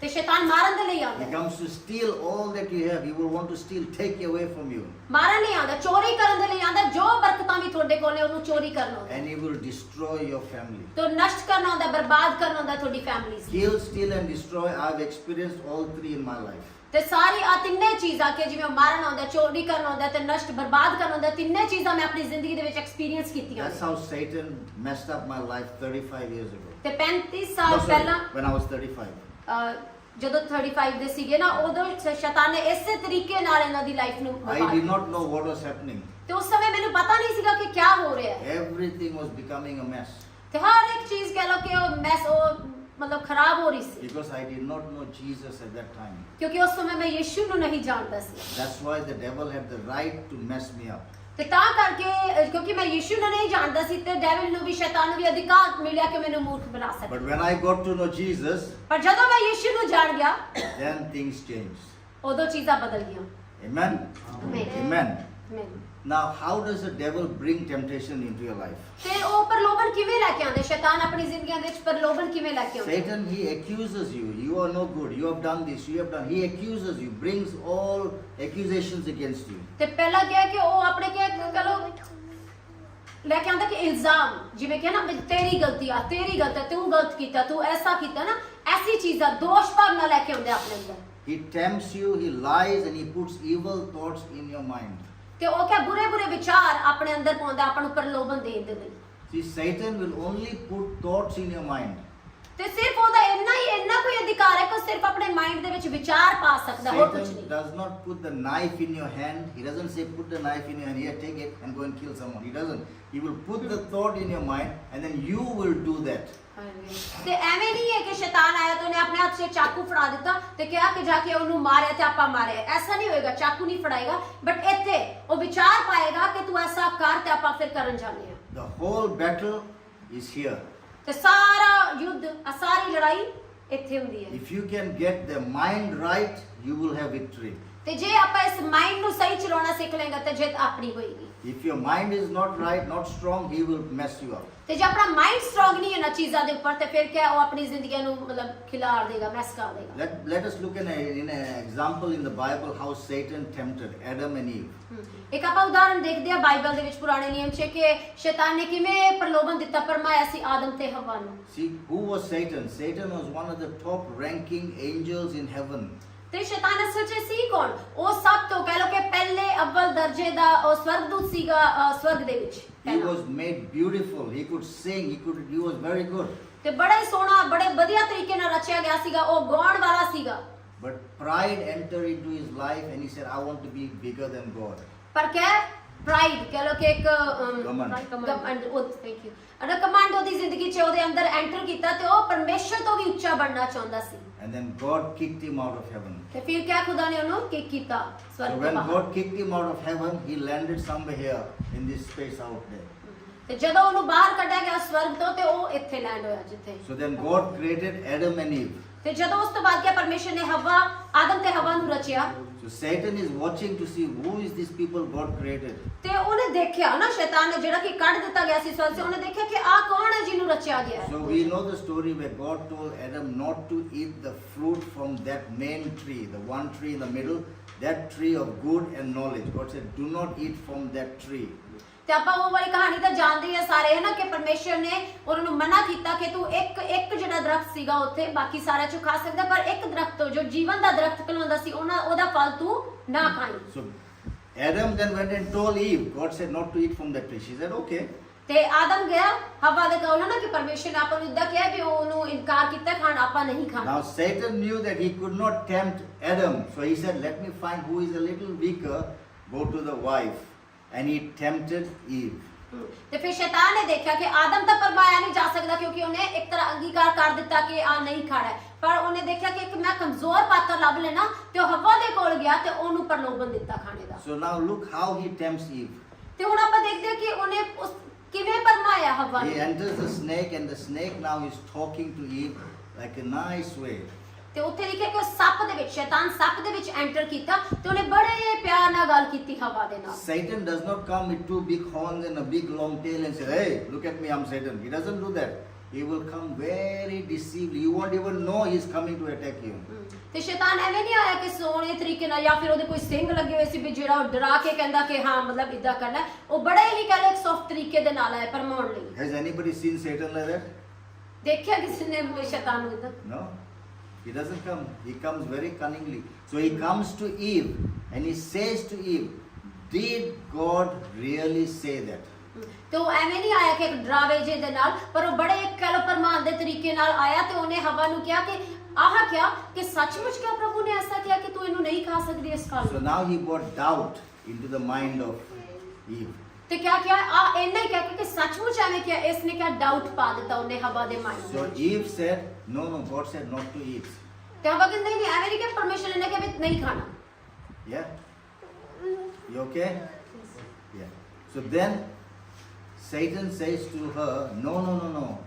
B: ਤੇ ਸ਼ੈਤਾਨ ਮਾਰਨ ਦੇ ਲਈ ਆਉਂਦਾ
A: He
B: ਹੈ।
A: comes to steal all that you have. He will want to steal, take away from you.
B: ਮਾਰਨ ਲਈ ਆਉਂਦਾ, ਚੋਰੀ ਕਰਨ ਦੇ ਲਈ ਆਉਂਦਾ, ਜੋ ਬਰਕਤਾਂ ਵੀ ਤੁਹਾਡੇ ਕੋਲ ਨੇ ਉਹਨੂੰ ਚੋਰੀ ਕਰਨਾ ਆਉਂਦਾ
A: And he will destroy your family.
B: ਤੇ ਨਸ਼ਟ ਕਰਨਾ ਆਉਂਦਾ, ਬਰਬਾਦ ਕਰਨਾ ਆਉਂਦਾ ਤੁਹਾਡੀ ਫੈਮਿਲੀ ਨੂੰ।
A: Kill, steal and destroy. I've experienced all three in my life.
B: ਤੇ ਸਾਰੀ ਆ ਤਿੰਨੇ ਚੀਜ਼ਾਂ ਕਿ ਜਿਵੇਂ ਮਾਰਨ ਆਉਂਦਾ, ਚੋਰੀ ਕਰਨਾ ਆਉਂਦਾ ਤੇ ਨਸ਼ਟ ਬਰਬਾਦ ਕਰਨਾ ਆਉਂਦਾ, ਤਿੰਨੇ ਚੀਜ਼ਾਂ ਮੈਂ ਆਪਣੀ ਜ਼ਿੰਦਗੀ ਦੇ ਵਿੱਚ ਐਕਸਪੀਰੀਅੰਸ ਕੀਤੀਆਂ।
A: That's how Satan messed up my life 35 years ago.
B: ਤੇ 35 ਸਾਲ
A: No, sorry,
B: ਪਹਿਲਾਂ
A: when I was 35.
B: ਜਦੋਂ 35 ਦੇ ਸੀਗੇ ਨਾ ਉਦੋਂ ਸ਼ੈਤਾਨ ਨੇ ਇਸੇ ਤਰੀਕੇ ਨਾਲ ਇਹਨਾਂ ਦੀ ਲਾਈਫ ਨੂੰ
A: I did not know what was happening.
B: ਤੇ ਉਸ ਸਮੇਂ ਮੈਨੂੰ ਪਤਾ ਨਹੀਂ ਸੀਗਾ ਕਿ ਕੀ ਹੋ ਰਿਹਾ ਹੈ।
A: Everything was becoming a mess.
B: ਤੇ ਹਰ ਇੱਕ ਚੀਜ਼ ਕਹਿ ਲਓ ਕਿ ਉਹ ਮੈਸ ਉਹ ਮਤਲਬ ਖਰਾਬ ਹੋ ਰਹੀ ਸੀ
A: Because I did not know Jesus at that time.
B: ਕਿਉਂਕਿ ਉਸ ਸਮੇਂ ਮੈਂ ਯਿਸੂ ਨੂੰ ਨਹੀਂ ਜਾਣਦਾ ਸੀ।
A: That's why the devil had the right to mess me up.
B: ਤੇ ਤਾਂ ਕਰਕੇ ਕਿਉਂਕਿ ਮੈਂ ਯਿਸੂ ਨੂੰ ਨਹੀਂ ਜਾਣਦਾ ਸੀ ਤੇ ਡੈਵਲ ਨੂੰ ਵੀ ਸ਼ੈਤਾਨ ਨੂੰ ਵੀ ਅਧਿਕਾਰ ਮਿਲਿਆ ਕਿ ਮੈਨੂੰ ਮੂਰਖ ਬਣਾ ਸਕੇ।
A: But when I got to know Jesus,
B: ਪਰ ਜਦੋਂ ਮੈਂ ਯਿਸੂ ਨੂੰ ਜਾਣ ਗਿਆ
A: then things changed.
B: ਉਦੋਂ ਚੀਜ਼ਾਂ ਬਦਲ ਗਈਆਂ।
A: Amen?
B: Amen.
A: Amen. Now, how does the devil bring temptation into your life?
B: ਤੇ ਉਹ ਪ੍ਰਲੋਭਨ ਕਿਵੇਂ ਲੈ ਕੇ ਕੇ ਆਉਂਦੇ ਸ਼ੈਤਾਨ ਆਪਣੀ ਜ਼ਿੰਦਗੀਆਂ ਦੇ ਵਿੱਚ ਪ੍ਰਲੋਭਨ ਕਿਵੇਂ ਲੈ ਕੇ ਆਉਂਦਾ
A: Satan, he accuses you. You are no good. You have done this. You have done. He accuses you. Brings all accusations against you.
B: ਤੇ ਪਹਿਲਾਂ ਕਿਹਾ ਕਿ ਉਹ ਆਪਣੇ ਕਹ ਲੋ ਲੈ ਕੇ ਆਉਂਦਾ ਕਿ ਇਲਜ਼ਾਮ ਜਿਵੇਂ ਕਿ ਨਾ ਵੀ ਤੇਰੀ ਗਲਤੀ ਆ ਤੇਰੀ ਗਲਤ ਹੈ ਤੂੰ ਗਲਤ ਕੀਤਾ ਤੂੰ ਐਸਾ ਕੀਤਾ ਨਾ ਐਸੀ ਚੀਜ਼ਾਂ ਦੋਸ਼ ਭਾਵਨਾ ਲੈ ਕੇ ਆਉਂਦੇ ਆਪਣੇ ਅੰਦਰ
A: He tempts you. He lies and he puts evil thoughts in your mind.
B: ਤੇ ਉਹ ਕਿਹਾ ਬੁਰੇ ਬੁਰੇ ਵਿਚਾਰ ਆਪਣੇ ਅੰਦਰ ਪਾਉਂਦਾ ਆਪਾਂ ਨੂੰ ਪ੍ਰਲੋਭਨ ਦੇਣ ਦੇ ਲਈ
A: See, Satan will only put thoughts in your mind.
B: ਤੇ ਸਿਰਫ ਉਹਦਾ ਇੰਨਾ ਕੋਈ ਅਧਿਕਾਰ ਹੈ ਕਿ ਉਹ ਸਿਰਫ ਆਪਣੇ ਮਾਈਂਡ ਦੇ ਵਿੱਚ ਵਿਚਾਰ ਪਾ ਸਕਦਾ ਹੋਰ ਕੁਝ
A: Satan
B: ਨਹੀਂ
A: does not put the knife in your hand. He doesn't say put the knife in your hand. Here, take it and go and kill someone. He doesn't. He will put the thought in your mind and then you will do that.
B: ਤੇ ਐਵੇਂ ਨਹੀਂ ਹੈ ਕਿ ਸ਼ੈਤਾਨ ਆਇਆ ਤੇ ਉਹਨੇ ਆਪਣੇ ਹੱਥ 'ਚ ਚਾਕੂ ਫੜਾ ਦਿੱਤਾ ਤੇ ਕਿਹਾ ਕਿ ਜਾ ਕੇ ਉਹਨੂੰ ਮਾਰਿਆ ਤੇ ਆਪਾਂ ਮਾਰਿਆ ਐਸਾ ਨਹੀਂ ਹੋਏਗਾ ਚਾਕੂ ਨਹੀਂ ਫੜਾਏਗਾ ਬਟ ਇੱਥੇ ਉਹ ਵਿਚਾਰ ਪਾਏਗਾ ਕਿ ਤੂੰ ਐਸਾ ਕਰ ਤੇ ਆਪਾਂ ਫਿਰ ਕਰਨ ਜਾਂਦੇ ਹਾਂ
A: The whole battle is here.
B: ਤੇ ਸਾਰਾ ਯੁੱਧ ਸਾਰੀ ਲੜਾਈ ਇੱਥੇ ਹੁੰਦੀ ਹੈ
A: If you can get the mind right, you will have victory.
B: ਤੇ ਜੇ ਆਪਾਂ ਇਸ ਮਾਈਂਡ ਨੂੰ ਸਹੀ ਚਲਾਉਣਾ ਸਿੱਖ ਲੇਗਾ ਤੇ ਜਿੱਤ ਆਪਣੀ ਹੋਏਗੀ
A: If your mind is not right, not strong, he will mess you up.
B: ਤੇ ਜੇ ਆਪਣਾ ਮਾਈਂਡ ਸਟਰੋਂਗ ਨਹੀਂ ਹੈ ਨਾ ਚੀਜ਼ਾਂ ਦੇ ਉੱਪਰ ਤੇ ਫਿਰ ਕਿਆ ਉਹ ਆਪਣੀ ਜ਼ਿੰਦਗੀ ਨੂੰ ਮਤਲਬ ਖਿਲਾਰ ਦੇਗਾ ਮੈਸ ਕਰ ਦੇਗਾ
A: Let us look in an example in the Bible how Satan tempted Adam and Eve.
B: ਇੱਕ ਆਪਾਂ ਉਦਾਹਰਣ ਦੇਖਦੇ ਆ ਬਾਈਬਲ ਦੇ ਵਿੱਚ ਪੁਰਾਣੇ ਨਿਯਮ 'ਚ ਕਿ ਸ਼ੈਤਾਨ ਨੇ ਕਿਵੇਂ ਪ੍ਰਲੋਭਨ ਦਿੱਤਾ ਪਰਮਾਇਆ ਸੀ ਆਦਮ ਤੇ ਹਵਾ ਨੂੰ
A: See, who was Satan? Satan was one of the top ranking angels in heaven.
B: ਤੇ ਸ਼ੈਤਾਨ ਅਸਲ 'ਚ ਸੀ ਕੌਣ ਉਹ ਸਭ ਤੋਂ ਕਹਿ ਲੋ ਕਿ ਪਹਿਲੇ ਅਵਲ ਦਰਜੇ ਦਾ ਉਹ ਸਵਰਗਦੂਤ ਸੀਗਾ ਸਵਰਗ ਦੇ ਵਿੱਚ
A: He was made beautiful. He could sing. He was very good.
B: ਤੇ ਬੜਾ ਹੀ ਸੋਹਣਾ ਬੜੇ ਵਧੀਆ ਤਰੀਕੇ ਨਾਲ ਰਚਿਆ ਗਿਆ ਸੀਗਾ ਉਹ ਗਾਉਣ ਵਾਲਾ ਸੀਗਾ
A: But pride entered into his life and he said, I want to be bigger than God.
B: ਪਰ ਕਹਿ ਪ੍ਰਾਈਡ ਕਹਿ ਲੋ ਕਿ ਇੱਕ ਕਮਾਂਡ ਉਹ ਥੈਂਕ ਯੂ ਅਨਾ ਕਮਾਂਡ ਉਹਦੀ ਜ਼ਿੰਦਗੀ 'ਚ ਉਹਦੇ ਅੰਦਰ ਐਂਟਰ ਕੀਤਾ ਤੇ ਉਹ ਪਰਮੇਸ਼ਰ ਤੋਂ ਵੀ ਉੱਚਾ ਬਣਨਾ ਚਾਹੁੰਦਾ ਸੀ
A: And then God kicked him out of heaven.
B: ਤੇ ਫਿਰ ਕਿਆ ਖੁਦਾ ਨੇ ਉਹਨੂੰ ਕਿਕ ਕੀਤਾ
A: So
B: ਸਵਰਗ ਤੋਂ
A: when
B: ਬਾਹਰ
A: God kicked him out of heaven, he landed somewhere here in this space out there.
B: ਤੇ ਜਦੋਂ ਉਹਨੂੰ ਬਾਹਰ ਕੱਢਿਆ ਗਿਆ ਸਵਰਗ ਤੋਂ ਤੇ ਉਹ ਇੱਥੇ ਲੈਂਡ ਹੋਇਆ ਜਿੱਥੇ
A: So then God created Adam and Eve.
B: ਤੇ ਜਦੋਂ ਉਸ ਤੋਂ ਬਾਅਦ ਕਿਆ ਪਰਮੇਸ਼ਰ ਨੇ ਹਵਾ ਆਦਮ ਤੇ ਹਵਾ ਨੂੰ ਰਚਿਆ
A: So Satan is watching to see who is these people God created.
B: ਤੇ ਉਹਨੇ ਦੇਖਿਆ ਨਾ ਸ਼ੈਤਾਨ ਨੇ ਜਿਹੜਾ ਕਿ ਕੱਢ ਦਿੱਤਾ ਗਿਆ ਸੀ ਸਵਰਗ ਤੋਂ ਉਹਨੇ ਦੇਖਿਆ ਕਿ ਆਹ ਕੌਣ ਹੈ ਜਿਹਨੂੰ ਰਚਿਆ ਗਿਆ ਹੈ
A: So we know the story where God told Adam not to eat the fruit from that main tree, the one tree in the middle, that tree of good and knowledge. God said, do not eat from that tree.
B: ਤੇ ਆਪਾਂ ਉਹ ਵਾਲੀ ਕਹਾਣੀ ਤਾਂ ਜਾਣਦੇ ਆ ਸਾਰੇ ਹੈ ਨਾ ਕਿ ਪਰਮੇਸ਼ਰ ਨੇ ਉਹਨਾਂ ਨੂੰ ਮਨਾ ਕੀਤਾ ਕਿ ਤੂੰ ਇੱਕ ਜਿਹੜਾ ਦਰਖਤ ਸੀਗਾ ਉੱਥੇ ਬਾਕੀ ਸਾਰਿਆਂ ਚੋਂ ਖਾ ਸਕਦਾ ਪਰ ਇੱਕ ਦਰਖਤ ਤੋਂ ਜੋ ਜੀਵਨ ਦਾ ਦਰਖਤ ਕਹਿੰਦਾ ਸੀ ਉਹਦਾ ਫਲ ਤੂੰ ਨਾ ਖਾਈ
A: So Adam then went and told Eve, God said not to eat from that tree. She said, okay.
B: ਤੇ ਆਦਮ ਗਿਆ ਹਵਾ ਦੇ ਕੋਲ ਨਾ ਕਿ ਪਰਮੇਸ਼ਰ ਨੇ ਆਪਾਂ ਨੂੰ ਇਦਾਂ ਕਿਹਾ ਵੀ ਉਹਨੂੰ ਇਨਕਾਰ ਕੀਤਾ ਖਾਣ ਆਪਾਂ ਨਹੀਂ ਖਾਣਾ
A: Now Satan knew that he could not tempt Adam. So he said, let me find who is a little weaker, go to the wife. And he tempted Eve.
B: ਤੇ ਫਿਰ ਸ਼ੈਤਾਨ ਨੇ ਦੇਖਿਆ ਕਿ ਆਦਮ ਤਾਂ ਪਰਮਾਇਆ ਨਹੀਂ ਜਾ ਸਕਦਾ ਕਿਉਂਕਿ ਉਹਨੇ ਇੱਕ ਤਰ੍ਹਾਂ ਅੰਗੀਕਾਰ ਕਰ ਦਿੱਤਾ ਕਿ ਆ ਨਹੀਂ ਖਾਣਾ ਪਰ ਉਹਨੇ ਦੇਖਿਆ ਕਿ ਇੱਕ ਮੈਂ ਕਮਜ਼ੋਰ ਪਾਤਰ ਲੱਭ ਲੈਣਾ ਤੇ ਉਹ ਹਵਾ ਦੇ ਕੋਲ ਗਿਆ ਤੇ ਉਹਨੂੰ ਪ੍ਰਲੋਭਨ ਦਿੱਤਾ ਖਾਣੇ ਦਾ
A: So now look how he tempts Eve.
B: ਤੇ ਹੁਣ ਆਪਾਂ ਦੇਖਦੇ ਹਾਂ ਕਿ ਉਹਨੇ ਉਸ ਕਿਵੇਂ ਪਰਮਾਇਆ ਹਵਾ
A: He
B: ਨੂੰ
A: enters the snake and the snake now is talking to Eve like a nice way.
B: ਤੇ ਉੱਥੇ ਲਿਖਿਆ ਕਿ ਉਹ ਸੱਪ ਦੇ ਵਿੱਚ ਸ਼ੈਤਾਨ ਸੱਪ ਦੇ ਵਿੱਚ ਐਂਟਰ ਕੀਤਾ ਤੇ ਉਹਨੇ ਬੜੇ ਪਿਆਰ ਨਾਲ ਗੱਲ ਕੀਤੀ ਹਵਾ ਦੇ ਨਾਲ
A: Satan does not come with two big horns and a big long tail and say, hey, look at me, I'm Satan. He doesn't do that. He will come very deceived. You won't even know he's coming to attack you.
B: ਤੇ ਸ਼ੈਤਾਨ ਐਵੇਂ ਨਹੀਂ ਆਇਆ ਕਿ ਸੋਹਣੇ ਤਰੀਕੇ ਨਾਲ ਜਾਂ ਫਿਰ ਉਹਦੇ ਕੋਈ ਸਿੰਘ ਲੱਗੇ ਹੋਏ ਸੀ ਵੀ ਜਿਹੜਾ ਉਹ ਡਰਾ ਕੇ ਕਹਿੰਦਾ ਕਿ ਹਾਂ ਮਤਲਬ ਇਦਾਂ ਕਰਨਾ ਉਹ ਬੜੇ ਹੀ ਕਹਿੰਦੇ ਇੱਕ ਸੌਫਟ ਤਰੀਕੇ ਦੇ ਨਾਲ ਆਇਆ ਪਰਮਾਉਣ ਲਈ
A: Has anybody seen Satan like that?
B: ਦੇਖਿਆ ਕਿਸੇ ਨੇ ਸ਼ੈਤਾਨ ਨੂੰ ਇਦਾਂ
A: No. He doesn't come. He comes very cunningly. So he comes to Eve and he says to Eve, did God really say that?
B: ਤੇ ਉਹ ਐਵੇਂ ਨਹੀਂ ਆਇਆ ਕਿ ਇੱਕ ਡਰਾਵੇ ਜੇ ਦੇ ਨਾਲ ਪਰ ਉਹ ਬੜੇ ਇੱਕ ਕਹਿ ਲੋ ਪਰਮਾਨ ਦੇ ਤਰੀਕੇ ਨਾਲ ਆਇਆ ਤੇ ਉਹਨੇ ਹਵਾ ਨੂੰ ਕਿਹਾ ਕਿ ਆਹ ਕਿਹਾ ਕਿ ਸੱਚਮੁੱਚ ਕਿਆ ਪ੍ਰਭੂ ਨੇ ਐਸਾ ਕਿਹਾ ਕਿ ਤੂੰ ਇਹਨੂੰ ਨਹੀਂ ਖਾ ਸਕਦੀ ਇਸ ਫਲ
A: So
B: ਨੂੰ
A: now he brought doubt into the mind of Eve.
B: ਤੇ ਕਿਆ ਕਿਹਾ ਆ ਇੰਨਾ ਹੀ ਕਹਿ ਕੇ ਕਿ ਸੱਚਮੁੱਚ ਐਵੇਂ ਕਿਹਾ ਇਸ ਨੇ ਕਿਹਾ ਡਾਊਟ ਪਾ ਦਿੱਤਾ ਉਹਨੇ ਹਵਾ ਦੇ ਮਾਈਂਡ
A: So
B: ਵਿੱਚ
A: Eve said, no, God said not to eat.
B: ਤੇ ਹਵਾ ਕਹਿੰਦੀ ਨਹੀਂ ਐਵੇਂ ਨਹੀਂ ਕਿ ਪਰਮੇਸ਼ਰ ਨੇ ਕਿਹਾ ਵੀ ਨਹੀਂ ਖਾਣਾ
A: Yeah? You okay? Yeah. So then Satan says to her, no.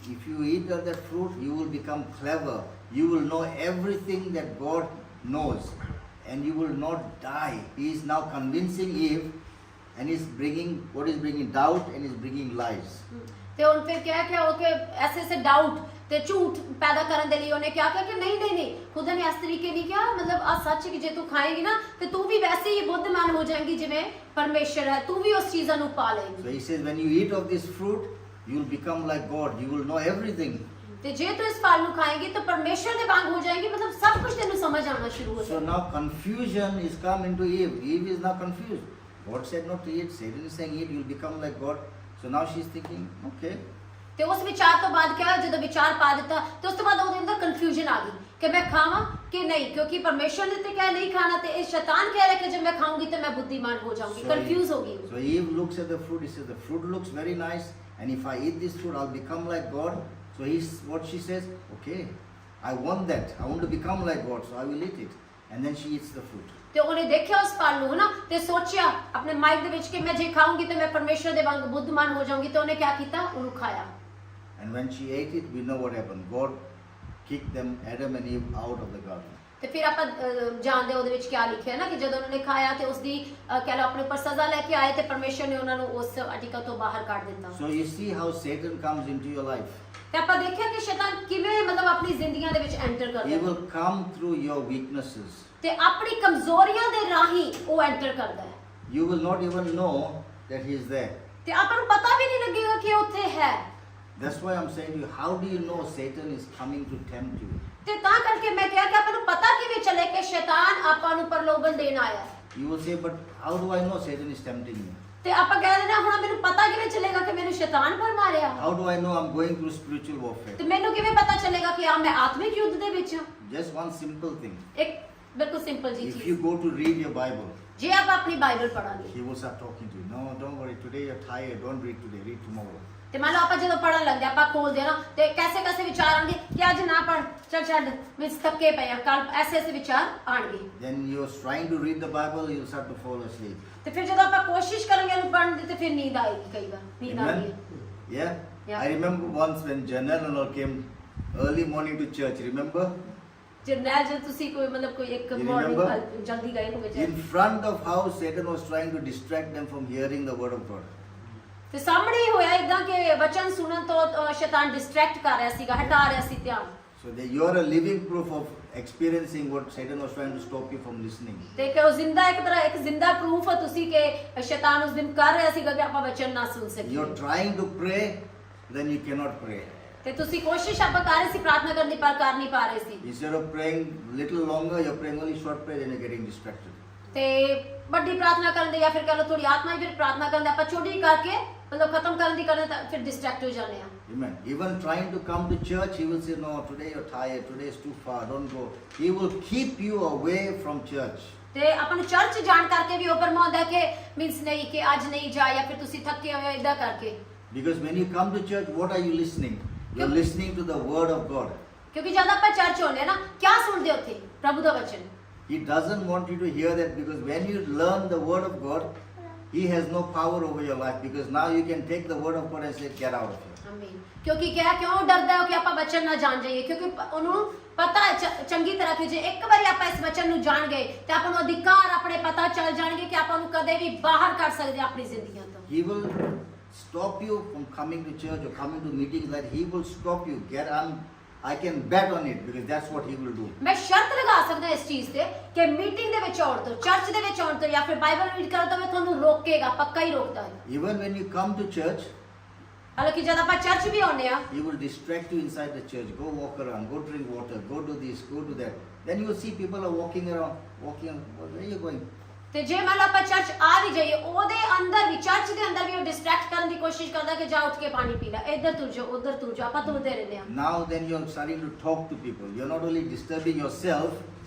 A: If you eat of that fruit, you will become clever. You will know everything that God knows. And you will not die. He is now convincing Eve and is bringing, what is bringing doubt and is bringing lies.
B: ਤੇ ਹੁਣ ਫਿਰ ਕਿਹਾ ਕਿ ਉਹ ਕਿ ਐਸੇ doubt ਤੇ ਝੂਠ ਪੈਦਾ ਕਰਨ ਦੇ ਲਈ ਉਹਨੇ ਕਿਹਾ ਕਿ ਨਹੀਂ ਖੁਦਾ ਨੇ ਇਸ ਤਰੀਕੇ ਨਹੀਂ ਕਿਹਾ, ਮਤਲਬ ਆ ਸੱਚ ਕਿ ਜੇ ਤੂੰ ਖਾਏਗੀ ਨਾ ਤੇ ਤੂੰ ਵੀ ਵੈਸੇ ਹੀ ਬੁੱਧਮਾਨ ਹੋ ਜਾਏਗੀ ਜਿਵੇਂ ਪਰਮੇਸ਼ਰ ਹੈ, ਤੂੰ ਵੀ ਉਸ ਚੀਜ਼ਾਂ ਨੂੰ ਪਾ ਲਏਗੀ।
A: So he says when you eat of this fruit, you will become like God. You will know everything.
B: ਤੇ ਜੇ ਤੂੰ ਇਸ ਫਲ ਨੂੰ ਖਾਏਗੀ ਤਾਂ ਪਰਮੇਸ਼ਰ ਦੇ ਵਾਂਗ ਹੋ ਜਾਏਗੀ, ਮਤਲਬ ਸਭ ਕੁਝ ਤੈਨੂੰ ਸਮਝ ਆਉਣਾ ਸ਼ੁਰੂ ਹੋ
A: So
B: ਜਾਏਗਾ।
A: now confusion is come into Eve. Eve is now confused. God said not to eat. Satan is saying eat, you will become like God. So now she's thinking, okay.
B: ਤੇ ਉਸ ਵਿਚਾਰ ਤੋਂ ਬਾਅਦ ਕਿਹਾ ਜਦੋਂ ਵਿਚਾਰ ਪਾ ਦਿੱਤਾ ਤੇ ਉਸ ਤੋਂ ਬਾਅਦ ਉਹਦੇ ਅੰਦਰ ਕਨਫਿਊਜ਼ਨ ਆ ਗਈ ਕਿ ਮੈਂ ਖਾਵਾਂ ਕਿ ਨਹੀਂ, ਕਿਉਂਕਿ ਪਰਮੇਸ਼ਰ ਨੇ ਤੇ ਕਿਹਾ ਨਹੀਂ ਖਾਣਾ ਤੇ ਇਹ ਸ਼ੈਤਾਨ ਕਹਿ ਰਿਹਾ ਕਿ ਜੇ ਮੈਂ ਖਾਊਂਗੀ ਤਾਂ ਮੈਂ ਬੁੱਧੀਮਾਨ ਹੋ ਜਾਊਂਗੀ, ਕਨਫਿਊਜ਼ ਹੋ ਗਈ।
A: So Eve looks at the fruit. He says the fruit looks very nice, and if I eat this fruit, I'll become like God. So what she says, okay, I want that. I want to become like God, so I will eat it. And then she eats the fruit.
B: ਤੇ ਉਹਨੇ ਦੇਖਿਆ ਉਸ ਫਲ ਨੂੰ ਨਾ ਤੇ ਸੋਚਿਆ ਆਪਣੇ ਮਾਈਂਡ ਦੇ ਵਿੱਚ ਕਿ ਮੈਂ ਜੇ ਖਾਊਂਗੀ ਤਾਂ ਮੈਂ ਪਰਮੇਸ਼ਰ ਦੇ ਵਾਂਗ ਬੁੱਧਮਾਨ ਹੋ ਜਾਊਂਗੀ, ਤੇ ਉਹਨੇ ਕੀ ਕੀਤਾ, ਉਹਨੂੰ ਖਾਇਆ।
A: And when she ate it, we know what happened. God kicked them, Adam and Eve, out of the garden.
B: ਤੇ ਫਿਰ ਆਪਾਂ ਜਾਣਦੇ ਉਹਦੇ ਵਿੱਚ ਕੀ ਲਿਖਿਆ ਨਾ ਕਿ ਜਦੋਂ ਉਹਨਾਂ ਨੇ ਖਾਇਆ ਤੇ ਉਸਦੀ ਕਹਿ ਲਓ ਆਪਣੇ ਉੱਪਰ ਸਜ਼ਾ ਲੈ ਕੇ ਆਏ ਤੇ ਪਰਮੇਸ਼ਰ ਨੇ ਉਹਨਾਂ ਨੂੰ ਉਸ ਅਟਿਕਾ ਤੋਂ ਬਾਹਰ ਕੱਢ ਦਿੱਤਾ।
A: So you see how Satan comes into your life.
B: ਤੇ ਆਪਾਂ ਦੇਖਿਆ ਕਿ ਸ਼ੈਤਾਨ ਕਿਵੇਂ ਮਤਲਬ ਆਪਣੀ ਜ਼ਿੰਦਗੀਆਂ ਦੇ ਵਿੱਚ ਐਂਟਰ
A: He
B: ਕਰਦਾ
A: will come through your weaknesses.
B: ਤੇ ਆਪਣੀ ਕਮਜ਼ੋਰੀਆਂ ਦੇ ਰਾਹੀਂ ਉਹ ਐਂਟਰ ਕਰਦਾ ਹੈ।
A: You will not even know that he is there.
B: ਤੇ ਆਪਾਂ ਨੂੰ ਪਤਾ ਵੀ ਨਹੀਂ ਲੱਗੇਗਾ ਕਿ ਉਹ ਉੱਥੇ ਹੈ।
A: That's why I'm saying to you, how do you know Satan is coming to tempt you?
B: ਤੇ ਤਾਂ ਕਰਕੇ ਮੈਂ ਕਿਹਾ ਕਿ ਆਪਾਂ ਨੂੰ ਪਤਾ ਕਿਵੇਂ ਚੱਲੇ ਕਿ ਸ਼ੈਤਾਨ ਆਪਾਂ ਨੂੰ ਪ੍ਰਲੋਭਨ ਦੇਣ ਆਇਆ ਹੈ।
A: You will say, but how do I know Satan is tempting me?
B: ਤੇ ਆਪਾਂ ਕਹਿ ਦਿੰਦੇ ਹੁਣ ਮੈਨੂੰ ਪਤਾ ਕਿਵੇਂ ਚੱਲੇਗਾ ਕਿ ਮੈਨੂੰ ਸ਼ੈਤਾਨ ਪਰ ਮਾਰਿਆ।
A: How do I know I'm going through spiritual warfare?
B: ਤੇ ਮੈਨੂੰ ਕਿਵੇਂ ਪਤਾ ਚੱਲੇਗਾ ਕਿ ਆ ਮੈਂ ਆਤਮਿਕ ਯੁੱਧ ਦੇ ਵਿੱਚ ਹਾਂ।
A: Just one simple thing.
B: ਇੱਕ ਬਿਲਕੁਲ ਸਿੰਪਲ ਜੀ
A: If
B: ਚੀਜ਼,
A: you go to read your Bible,
B: ਜੇ ਆਪਾਂ ਆਪਣੀ Bible ਪੜਾਂਗੇ
A: he will start talking to you. No, don't worry. Today you're tired. Don't read today. Read tomorrow.
B: ਤੇ ਮੰਨ ਲਓ ਆਪਾਂ ਜਦੋਂ ਪੜਨ ਲੱਗਦੇ ਆਪਾਂ ਖੋਲਦੇ ਆ ਨਾ ਤੇ ਕੈਸੇ ਵਿਚਾਰ ਆਣਗੇ ਕਿ ਅੱਜ ਨਾ ਪੜ, ਚੱਲ ਛੱਡ ਵਿੱਚ ਥੱਕੇ ਪਏ ਆ, ਕੱਲ ਐਸੇ ਵਿਚਾਰ ਆਣਗੇ।
A: Then you're trying to read the Bible, you'll start to fall asleep.
B: ਤੇ ਫਿਰ ਜਦੋਂ ਆਪਾਂ ਕੋਸ਼ਿਸ਼ ਕਰਾਂਗੇ ਉਹਨੂੰ ਪੜਨ ਦੀ ਤੇ ਫਿਰ ਨੀਂਦ ਆਏਗੀ, ਕਈ ਵਾਰ ਨੀਂਦ ਆਉਂਦੀ ਹੈ।
A: Amen? Yeah?
B: Yeah.
A: I remember once when Janelle and all came early morning to church. Remember?
B: ਜਰਨੈਲ ਜੇ ਤੁਸੀਂ ਕੋਈ ਮਤਲਬ ਕੋਈ ਇੱਕ
A: You
B: ਮਾਰਨਿੰਗ
A: remember?
B: ਜਲਦੀ ਗਏ ਹੋਵੇ
A: In front of house, Satan was trying to distract them from hearing the word of God.
B: ਤੇ ਸਾਹਮਣੇ ਹੀ ਹੋਇਆ ਇਦਾਂ ਕਿ ਵਚਨ ਸੁਣਨ ਤੋਂ ਸ਼ੈਤਾਨ ਡਿਸਟਰੈਕਟ ਕਰ ਰਿਹਾ ਸੀਗਾ, ਹਟਾ ਰਿਹਾ ਸੀ ਧਿਆਨ।
A: So you are a living proof of experiencing what Satan was trying to stop you from listening.
B: ਤੇ ਕਿ ਉਹ ਜ਼ਿੰਦਾ ਇੱਕ ਜ਼ਿੰਦਾ ਪ੍ਰੂਫ ਹੈ ਤੁਸੀਂ ਕਿ ਸ਼ੈਤਾਨ ਉਸ ਦਿਨ ਕਰ ਰਿਹਾ ਸੀਗਾ ਕਿ ਆਪਾਂ ਵਚਨ ਨਾ ਸੁਣ ਸਕੀਏ।
A: You're trying to pray, then you cannot pray.
B: ਤੇ ਤੁਸੀਂ ਕੋਸ਼ਿਸ਼ ਆਪਾਂ ਕਰ ਰਹੇ ਸੀ ਪ੍ਰਾਰਥਨਾ ਕਰਨ ਦੀ ਪਰ ਕਰ ਨਹੀਂ ਪਾ ਰਹੇ ਸੀ।
A: Instead of praying little longer, you're praying only short prayer, then you're getting distracted.
B: ਤੇ ਵੱਡੀ ਪ੍ਰਾਰਥਨਾ ਕਰਨ ਦੇ ਜਾਂ ਫਿਰ ਕਹ ਲਓ ਥੋੜੀ ਆਤਮਾ ਫਿਰ ਪ੍ਰਾਰਥਨਾ ਕਰਨ ਦੇ ਆਪਾਂ ਛੋਟੀ ਕਰਕੇ ਮਤਲਬ ਖਤਮ ਕਰਨ ਦੀ ਕਰਨ ਤਾਂ ਫਿਰ ਡਿਸਟਰੈਕਟ ਹੋ ਜਾਂਦੇ ਆ।
A: Amen. Even trying to come to church, he will say, no, today you're tired, today is too far, don't go. He will keep you away from church.
B: ਤੇ ਆਪਾਂ ਨੂੰ ਚਰਚ ਜਾਣ ਕਰਕੇ ਵੀ ਉਹ ਪਰਮਾਉਂਦਾ ਕਿ ਮੀਨਸ ਨਹੀਂ ਕਿ ਅੱਜ ਨਹੀਂ ਜਾ ਜਾਂ ਫਿਰ ਤੁਸੀਂ ਥੱਕੇ ਹੋਏ ਹੋ ਇਦਾਂ ਕਰਕੇ।
A: Because when you come to church, what are you listening? You're listening to the word of God.
B: ਕਿਉਂਕਿ ਜਦ ਆਪਾਂ ਚਰਚ ਹੁੰਦੇ ਨਾ ਕੀ ਸੁਣਦੇ ਉੱਥੇ ਪ੍ਰਭੂ ਦਾ ਵਚਨ।
A: He doesn't want you to hear that, because when you learn the word of God, he has no power over your life, because now you can take the word of God and say, get out of here.
B: ਆਮੀਨ। ਕਿਉਂਕਿ ਕਿਉਂ ਡਰਦਾ ਹੈ ਕਿ ਆਪਾਂ ਵਚਨ ਨਾ ਜਾਣ ਜਾਈਏ, ਕਿਉਂਕਿ ਉਹਨੂੰ ਪਤਾ ਹੈ ਚੰਗੀ ਤਰ੍ਹਾਂ ਕਿ ਜੇ ਇੱਕ ਵਾਰੀ ਆਪਾਂ ਇਸ ਵਚਨ ਨੂੰ ਜਾਣ ਗਏ ਤੇ ਆਪਾਂ ਨੂੰ ਅਧਿਕਾਰ ਆਪਣੇ ਪਤਾ ਚੱਲ ਜਾਣਗੇ ਕਿ ਆਪਾਂ ਨੂੰ ਕਦੇ ਵੀ ਬਾਹਰ ਕਰ ਸਕਦੇ ਆਪਣੀ ਜ਼ਿੰਦਗੀਆਂ ਤੋਂ।
A: He will stop you from coming to church or coming to meetings, that he will stop you. I can bet on it, because that's what he will do.
B: ਮੈਂ ਸ਼ਰਤ ਲਗਾ ਸਕਦਾ ਇਸ ਚੀਜ਼ ਤੇ ਕਿ ਮੀਟਿੰਗ ਦੇ ਵਿੱਚ ਆਉਣ ਤੋਂ, ਚਰਚ ਦੇ ਵਿੱਚ ਆਉਣ ਤੋਂ ਜਾਂ ਫਿਰ ਬਾਈਬਲ ਰੀਡ ਕਰਨ ਤੋਂ ਤੁਹਾਨੂੰ ਰੋਕੇਗਾ, ਪੱਕਾ ਹੀ ਰੋਕਦਾ ਹੈ।
A: Even when you come to church,
B: ਹਾਲਾਂਕਿ ਜਦ ਆਪਾਂ ਚਰਚ ਵੀ ਆਉਂਦੇ ਆ,
A: he will distract you inside the church. Go walk around, go drink water, go do this, go do that. Then you will see people are walking around. Where are you going?
B: ਤੇ ਜੇ ਮੰਨ ਲਓ ਆਪਾਂ church ਆ ਵੀ ਜਾਈਏ, ਉਹਦੇ ਅੰਦਰ ਵੀ church ਦੇ ਅੰਦਰ ਵੀ ਉਹ ਡਿਸਟਰੈਕਟ ਕਰਨ ਦੀ ਕੋਸ਼ਿਸ਼ ਕਰਦਾ ਕਿ ਜਾ ਉੱਠ ਕੇ ਪਾਣੀ ਪੀ ਲੈ, ਇੱਧਰ ਤੁਰ ਜਾ, ਉੱਧਰ ਤੁਰ ਜਾ, ਆਪਾਂ ਤੁਰਦੇ ਰਹਿੰਦੇ ਆ।
A: Now then you're starting to talk to people. You're not only disturbing yourself,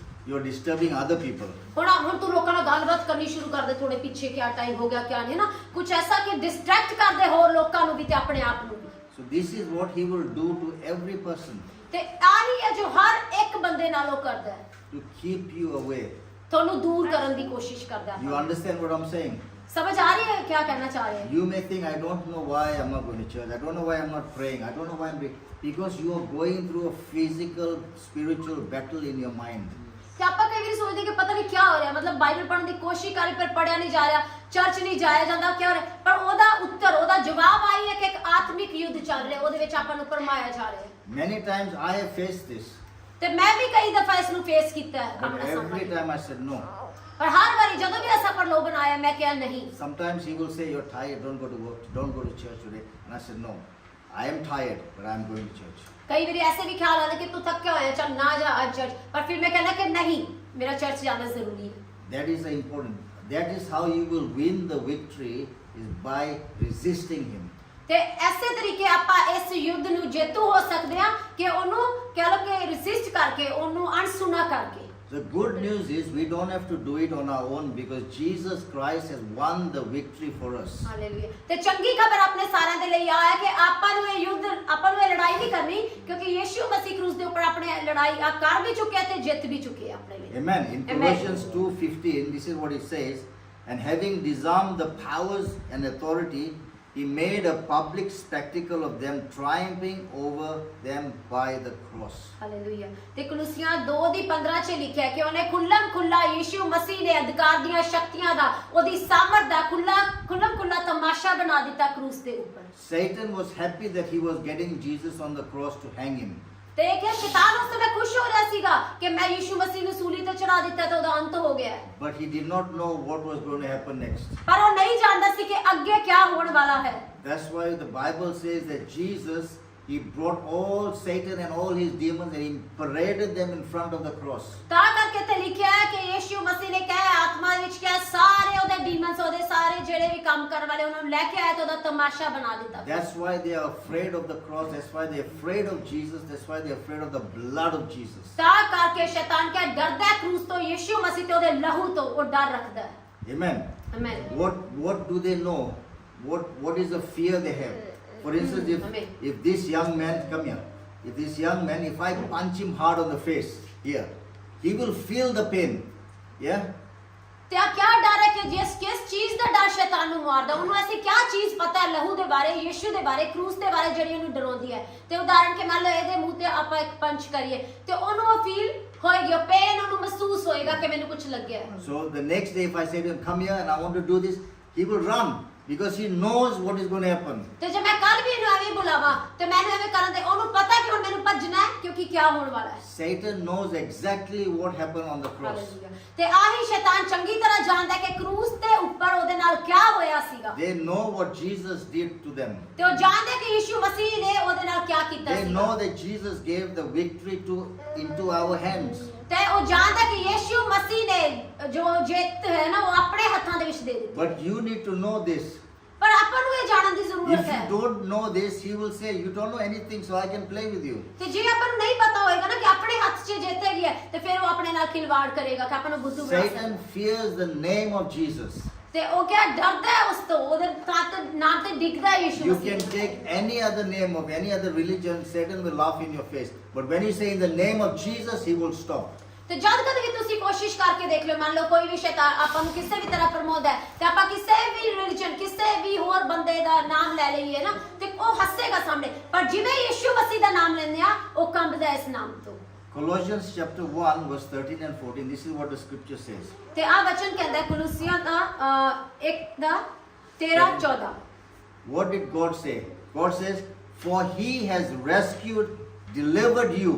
A: you're disturbing other people.
B: ਹੁਣ ਤੂੰ ਲੋਕਾਂ ਨਾਲ ਗੱਲਬਾਤ ਕਰਨੀ ਸ਼ੁਰੂ ਕਰ ਦੇ, ਥੋੜੇ ਪਿੱਛੇ ਕਿਆ ਟਾਈਮ ਹੋ ਗਿਆ ਕਿਆ ਨਹੀਂ ਨਾ, ਕੁਝ ਐਸਾ ਕਿ ਡਿਸਟਰੈਕਟ ਕਰਦੇ ਹੋਰ ਲੋਕਾਂ ਨੂੰ ਵੀ ਤੇ ਆਪਣੇ ਆਪ ਨੂੰ ਵੀ।
A: So this is what he will do to every person,
B: ਤੇ ਆਹੀ ਹੈ ਜੋ ਹਰ ਇੱਕ ਬੰਦੇ ਨਾਲ ਉਹ ਕਰਦਾ ਹੈ,
A: to keep you away.
B: ਤੁਹਾਨੂੰ ਦੂਰ ਕਰਨ ਦੀ ਕੋਸ਼ਿਸ਼ ਕਰਦਾ ਹੈ।
A: You understand what I'm saying?
B: ਸਮਝ ਆ ਰਹੀ ਹੈ ਕੀ ਕਹਿਣਾ ਚਾਹ ਰਹੇ
A: You may think, I don't know why I'm not going to church. I don't know why I'm not praying. I don't know why I'm praying. Because you are going through a physical, spiritual battle in your mind.
B: ਤੇ ਆਪਾਂ ਕਈ ਵਾਰੀ ਸੋਚਦੇ ਕਿ ਪਤਾ ਨਹੀਂ ਕੀ ਹੋ ਰਿਹਾ, ਮਤਲਬ ਬਾਈਬਲ ਪੜ੍ਹਨ ਦੀ ਕੋਸ਼ਿਸ਼ ਕਰੀ ਪਰ ਪੜਿਆ ਨਹੀਂ ਜਾ ਰਿਹਾ, ਚਰਚ ਨਹੀਂ ਜਾਇਆ ਜਾਂਦਾ ਕਿਉਂ ਪਰ ਉਹਦਾ ਉੱਤਰ ਉਹਦਾ ਜਵਾਬ ਆਈ ਹੈ ਕਿ ਇੱਕ ਆਤਮਿਕ ਯੁੱਧ ਚੱਲ ਰਿਹਾ ਉਹਦੇ ਵਿੱਚ ਆਪਾਂ ਨੂੰ ਪਰਮਾਇਆ ਜਾ ਰਿਹਾ ਹੈ
A: Many times I have faced this.
B: ਤੇ ਮੈਂ ਵੀ ਕਈ ਦਫਾ ਇਸ ਨੂੰ ਫੇਸ ਕੀਤਾ ਹੈ
A: But
B: ਆਪਣਾ
A: every
B: ਸਾਹਮਣੇ
A: time I said no.
B: ਪਰ ਹਰ ਵਾਰੀ ਜਦੋਂ ਵੀ ਐਸਾ ਪ੍ਰਲੋਭਨ ਆਇਆ ਮੈਂ ਕਿਹਾ ਨਹੀਂ
A: Sometimes he will say, you're tired, don't go to work, don't go to church today. And I said, no, I am tired, but I'm going to church.
B: ਕਈ ਵਾਰੀ ਐਸੇ ਵੀ ਖਿਆਲ ਆਉਂਦੇ ਕਿ ਤੂੰ ਥੱਕਿਆ ਹੋਇਆ ਚੱਲ ਨਾ ਜਾ ਅੱਜ ਚਰਚ ਪਰ ਫਿਰ ਮੈਂ ਕਹਿੰਦਾ ਕਿ ਨਹੀਂ ਮੇਰਾ ਚਰਚ ਜਾਣਾ ਜ਼ਰੂਰੀ ਹੈ
A: That is the important. That is how you will win the victory, is by resisting him.
B: ਤੇ ਐਸੇ ਤਰੀਕੇ ਆਪਾਂ ਇਸ ਯੁੱਧ ਨੂੰ ਜੇਤੂ ਹੋ ਸਕਦੇ ਹਾਂ ਕਿ ਉਹਨੂੰ ਕਹਿ ਲਓ ਕਿ ਰੈਸਿਸਟ ਕਰਕੇ ਉਹਨੂੰ ਅਣਸੁਣਾ ਕਰਕੇ
A: The good news is we don't have to do it on our own because Jesus Christ has won the victory for us.
B: Hallelujah ਤੇ ਚੰਗੀ ਖਬਰ ਆਪਣੇ ਸਾਰਿਆਂ ਦੇ ਲਈ ਆ ਹੈ ਕਿ ਆਪਾਂ ਨੂੰ ਇਹ ਯੁੱਧ ਆਪਾਂ ਨੂੰ ਇਹ ਲੜਾਈ ਨਹੀਂ ਕਰਨੀ ਕਿਉਂਕਿ ਯਿਸੂ ਮਸੀਹ ਕਰੂਸ ਦੇ ਉੱਪਰ ਆਪਣੇ ਲੜਾਈ ਆ ਕਰ ਵੀ ਚੁੱਕਿਆ ਤੇ ਜਿੱਤ ਵੀ ਚੁੱਕੇ ਆਪਣੇ ਲਈ
A: Amen. In Colossians 2:15, this is what it says, and having disarmed the powers and authority, he made a public spectacle of them, triumphing over them by the cross.
B: Hallelujah ਤੇ ਕਲੋਸੀਆਂ 2:15 ਚ ਲਿਖਿਆ ਕਿ ਉਹਨੇ ਖੁੱਲਾ ਯਿਸੂ ਮਸੀਹ ਨੇ ਅਧਿਕਾਰ ਦੀਆਂ ਸ਼ਕਤੀਆਂ ਦਾ ਉਹਦੀ ਸਾਮਰਥ ਦਾ ਖੁੱਲਾ ਤਮਾਸ਼ਾ ਬਣਾ ਦਿੱਤਾ ਕਰੂਸ ਦੇ ਉੱਪਰ
A: Satan was happy that he was getting Jesus on the cross to hang him.
B: ਤੇ ਕਿ ਸ਼ੈਤਾਨ ਉਸ ਸਮੇਂ ਖੁਸ਼ ਹੋ ਰਿਹਾ ਸੀਗਾ ਕਿ ਮੈਂ ਯਿਸੂ ਮਸੀਹ ਨੂੰ ਸੂਲੀ ਤੇ ਚੜਾ ਦਿੱਤਾ ਤੇ ਉਹਦਾ ਅੰਤ ਹੋ ਗਿਆ
A: But he did not know what was going to happen next.
B: ਪਰ ਉਹ ਨਹੀਂ ਜਾਣਦਾ ਸੀ ਕਿ ਅੱਗੇ ਕੀ ਹੋਣ ਵਾਲਾ ਹੈ
A: That's why the Bible says that Jesus, he brought all Satan and all his demons and he paraded them in front of the cross.
B: ਤਾਂ ਕਰਕੇ ਤੇ ਲਿਖਿਆ ਹੈ ਕਿ ਯਿਸੂ ਮਸੀਹ ਨੇ ਕਿਹਾ ਆਤਮਾ ਵਿੱਚ ਕਿਹਾ ਸਾਰੇ ਉਹਦੇ ਡੀਮਨਸ ਉਹਦੇ ਸਾਰੇ ਜਿਹੜੇ ਵੀ ਕੰਮ ਕਰਨ ਵਾਲੇ ਉਹਨਾਂ ਨੂੰ ਲੈ ਕੇ ਆਇਆ ਤੇ ਉਹਦਾ ਤਮਾਸ਼ਾ ਬਣਾ ਦਿੱਤਾ
A: That's why they are afraid of the cross. That's why they're afraid of Jesus. That's why they're afraid of the blood of Jesus.
B: ਤਾਂ ਕਰਕੇ ਸ਼ੈਤਾਨ ਕਿਹਾ ਡਰਦਾ ਹੈ ਕਰੂਸ ਤੋਂ ਯਿਸੂ ਮਸੀਹ ਤੇ ਉਹਦੇ ਲਹੂ ਤੋਂ ਉਹ ਡਰ ਰੱਖਦਾ ਹੈ
A: Amen.
B: Amen
A: What do they know? What is the fear they have? For instance, if this young man, come here, if this young man, if I punch him hard on the face here, he will feel the pain. Yeah.
B: ਤੇ ਆ ਕਿਆ ਡਰ ਹੈ ਕਿ ਕਿਸ ਚੀਜ਼ ਦਾ ਡਰ ਸ਼ੈਤਾਨ ਨੂੰ ਮਾਰਦਾ ਉਹਨੂੰ ਐਸੀ ਕਿਆ ਚੀਜ਼ ਪਤਾ ਹੈ ਲਹੂ ਦੇ ਬਾਰੇ ਯਿਸੂ ਦੇ ਬਾਰੇ ਕਰੂਸ ਦੇ ਬਾਰੇ ਜਿਹੜੀ ਉਹਨੂੰ ਡਰਾਉਂਦੀ ਹੈ ਤੇ ਉਦਾਹਰਨ ਕੇ ਮੰਨ ਲਓ ਇਹਦੇ ਮੂੰਹ ਤੇ ਆਪਾਂ ਇੱਕ ਪੰਚ ਕਰੀਏ ਤੇ ਉਹਨੂੰ ਉਹ ਫੀਲ ਹੋਏਗਾ ਪੇਨ ਉਹਨੂੰ ਮਹਿਸੂਸ ਹੋਏਗਾ ਕਿ ਮੈਨੂੰ ਕੁਝ ਲੱਗਿਆ ਹੈ
A: So the next day if I say to him, come here and I want to do this, he will run because he knows what is going to happen.
B: ਤੇ ਜੇ ਮੈਂ ਕੱਲ ਵੀ ਇਹਨੂੰ ਐਵੇਂ ਬੁਲਾਵਾਂ ਤੇ ਮੈਨੂੰ ਐਵੇਂ ਕਰਨ ਤੇ ਉਹਨੂੰ ਪਤਾ ਕਿ ਹੁਣ ਮੈਨੂੰ ਭੱਜਣਾ ਹੈ ਕਿਉਂਕਿ ਕੀ ਹੋਣ ਵਾਲਾ ਹੈ
A: Satan knows exactly what happened on the cross.
B: ਤੇ ਆਹੀ ਸ਼ੈਤਾਨ ਚੰਗੀ ਤਰ੍ਹਾਂ ਜਾਣਦਾ ਹੈ ਕਿ ਕਰੂਸ ਦੇ ਉੱਪਰ ਉਹਦੇ ਨਾਲ ਕੀ ਹੋਇਆ ਸੀਗਾ
A: They know what Jesus did to them.
B: ਤੇ ਉਹ ਜਾਣਦੇ ਕਿ ਯਿਸੂ ਮਸੀਹ ਨੇ ਉਹਦੇ ਨਾਲ ਕੀ ਕੀਤਾ
A: They
B: ਸੀਗਾ
A: know that Jesus gave the victory into our hands.
B: ਤੇ ਉਹ ਜਾਣਦਾ ਕਿ ਯਿਸੂ ਮਸੀਹ ਨੇ ਜੋ ਜਿੱਤ ਹੈ ਨਾ ਉਹ ਆਪਣੇ ਹੱਥਾਂ ਦੇ ਵਿੱਚ ਦੇ ਦਿੱਤੀ
A: But you need to know this.
B: ਪਰ ਆਪਾਂ ਨੂੰ ਇਹ ਜਾਣਨ ਦੀ ਜ਼ਰੂਰਤ
A: If
B: ਹੈ
A: you don't know this, he will say, you don't know anything, so I can play with you.
B: ਤੇ ਜੇ ਆਪਾਂ ਨੂੰ ਨਹੀਂ ਪਤਾ ਹੋਏਗਾ ਨਾ ਕਿ ਆਪਣੇ ਹੱਥ 'ਚ ਜਿੱਤ ਹੈਗੀ ਹੈ ਤੇ ਫਿਰ ਉਹ ਆਪਣੇ ਨਾਲ ਖਿਲਵਾੜ ਕਰੇਗਾ ਕਿ ਆਪਾਂ ਨੂੰ ਬੁੱਧੂ ਬਣਾ ਸਕਦਾ
A: Satan fears the name of Jesus.
B: ਤੇ ਉਹ ਕਿਹਾ ਡਰਦਾ ਹੈ ਉਸ ਤੋਂ ਉਹਦੇ ਨਾਮ ਤੇ ਡਿੱਗਦਾ ਹੈ ਯਿਸੂ
A: You
B: Masih
A: can take any other name of any other religion, Satan will laugh in your face. But when you say in the name of Jesus, he will stop.
B: ਤੇ ਜਦ ਕਦੇ ਵੀ ਤੁਸੀਂ ਕੋਸ਼ਿਸ਼ ਕਰਕੇ ਦੇਖ ਲਿਓ ਮੰਨ ਲਓ ਕੋਈ ਵੀ ਸ਼ੈਤਾਨ ਆਪਾਂ ਨੂੰ ਕਿਸੇ ਵੀ ਤਰ੍ਹਾਂ ਪ੍ਰਮੋਦ ਹੈ ਤੇ ਆਪਾਂ ਕਿਸੇ ਵੀ ਰਿਲੀਜਨ ਕਿਸੇ ਵੀ ਹੋਰ ਬੰਦੇ ਦਾ ਨਾਮ ਲੈ ਲਈਏ ਨਾ ਤੇ ਉਹ ਹੱਸੇਗਾ ਸਾਹਮਣੇ ਪਰ ਜਿਵੇਂ ਯਿਸੂ ਮਸੀਹ ਦਾ ਨਾਮ ਲੈਂਦੇ ਆ ਉਹ ਕੰਬਦਾ ਇਸ ਨਾਮ ਤੋਂ
A: Colossians chapter 1 verse 13 and 14, this is what the scripture says.
B: ਤੇ ਆ ਵਚਨ ਕਹਿੰਦਾ ਕੁਲੂਸੀਆਂ ਦਾ 1 ਦਾ 13 14
A: What did God say? God says, for he has rescued, delivered you.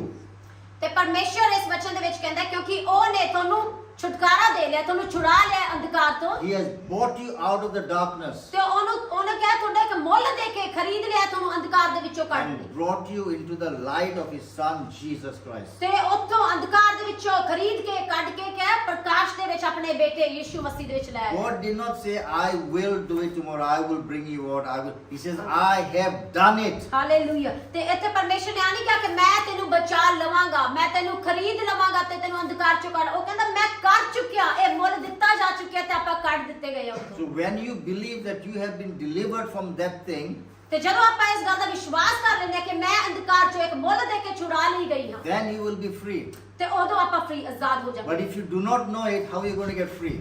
B: ਤੇ ਪਰਮੇਸ਼ਰ ਇਸ ਵਚਨ ਦੇ ਵਿੱਚ ਕਹਿੰਦਾ ਕਿਉਂਕਿ ਉਹ ਨੇ ਤੁਹਾਨੂੰ ਛੁਟਕਾਰਾ ਦੇ ਲਿਆ ਤੁਹਾਨੂੰ ਛੁਡਾ ਲਿਆ ਅੰਧਕਾਰ ਤੋਂ
A: He has brought you out of the darkness
B: ਤੇ ਉਹਨੇ ਕਿਹਾ ਤੁਹਾਡਾ ਇੱਕ ਮੁੱਲ ਦੇ ਕੇ ਖਰੀਦ ਲਿਆ ਤੁਹਾਨੂੰ ਅੰਧਕਾਰ ਦੇ ਵਿੱਚੋਂ ਕੱਢ
A: and
B: ਲਿਆ
A: brought you into the light of his son Jesus Christ.
B: ਤੇ ਉੱਥੋਂ ਅੰਧਕਾਰ ਦੇ ਵਿੱਚੋਂ ਖਰੀਦ ਕੇ ਕੱਢ ਕੇ ਕਿਹਾ ਪ੍ਰਕਾਸ਼ ਦੇ ਵਿੱਚ ਆਪਣੇ ਬੇਟੇ ਯਿਸੂ ਮਸੀਹ ਦੇ ਵਿੱਚ ਲੈ ਆਇਆ
A: God did not say, I will do it tomorrow, I will bring you out, I will. He says, I have done it.
B: Hallelujah ਤੇ ਇੱਥੇ ਪਰਮੇਸ਼ਰ ਨੇ ਆ ਨਹੀਂ ਕਿਹਾ ਕਿ ਮੈਂ ਤੈਨੂੰ ਬਚਾ ਲਵਾਂਗਾ ਮੈਂ ਤੈਨੂੰ ਖਰੀਦ ਲਵਾਂਗਾ ਤੇ ਤੈਨੂੰ ਅੰਧਕਾਰ ਚੋਂ ਕੱਢ ਉਹ ਕਹਿੰਦਾ ਮੈਂ ਕਰ ਚੁੱਕਿਆ ਇਹ ਮੁੱਲ ਦਿੱਤਾ ਜਾ ਚੁੱਕਿਆ ਤੇ ਆਪਾਂ ਕੱਢ ਦਿੱਤੇ ਗਏ ਉੱਥੋਂ
A: So when you believe that you have been delivered from that thing,
B: ਤੇ ਜਦੋਂ ਆਪਾਂ ਇਸ ਗੱਲ ਦਾ ਵਿਸ਼ਵਾਸ ਕਰ ਲੈਂਦੇ ਹਾਂ ਕਿ ਮੈਂ ਅੰਧਕਾਰ ਚੋਂ ਇੱਕ ਮੁੱਲ ਦੇ ਕੇ ਛੁਡਾ ਲਈ ਗਈ ਹਾਂ
A: then you will be free.
B: ਤੇ ਉਦੋਂ ਆਪਾਂ ਫ੍ਰੀ ਆਜ਼ਾਦ ਹੋ ਜਾਵਾਂਗੇ
A: But if you do not know it, how are you going to get free?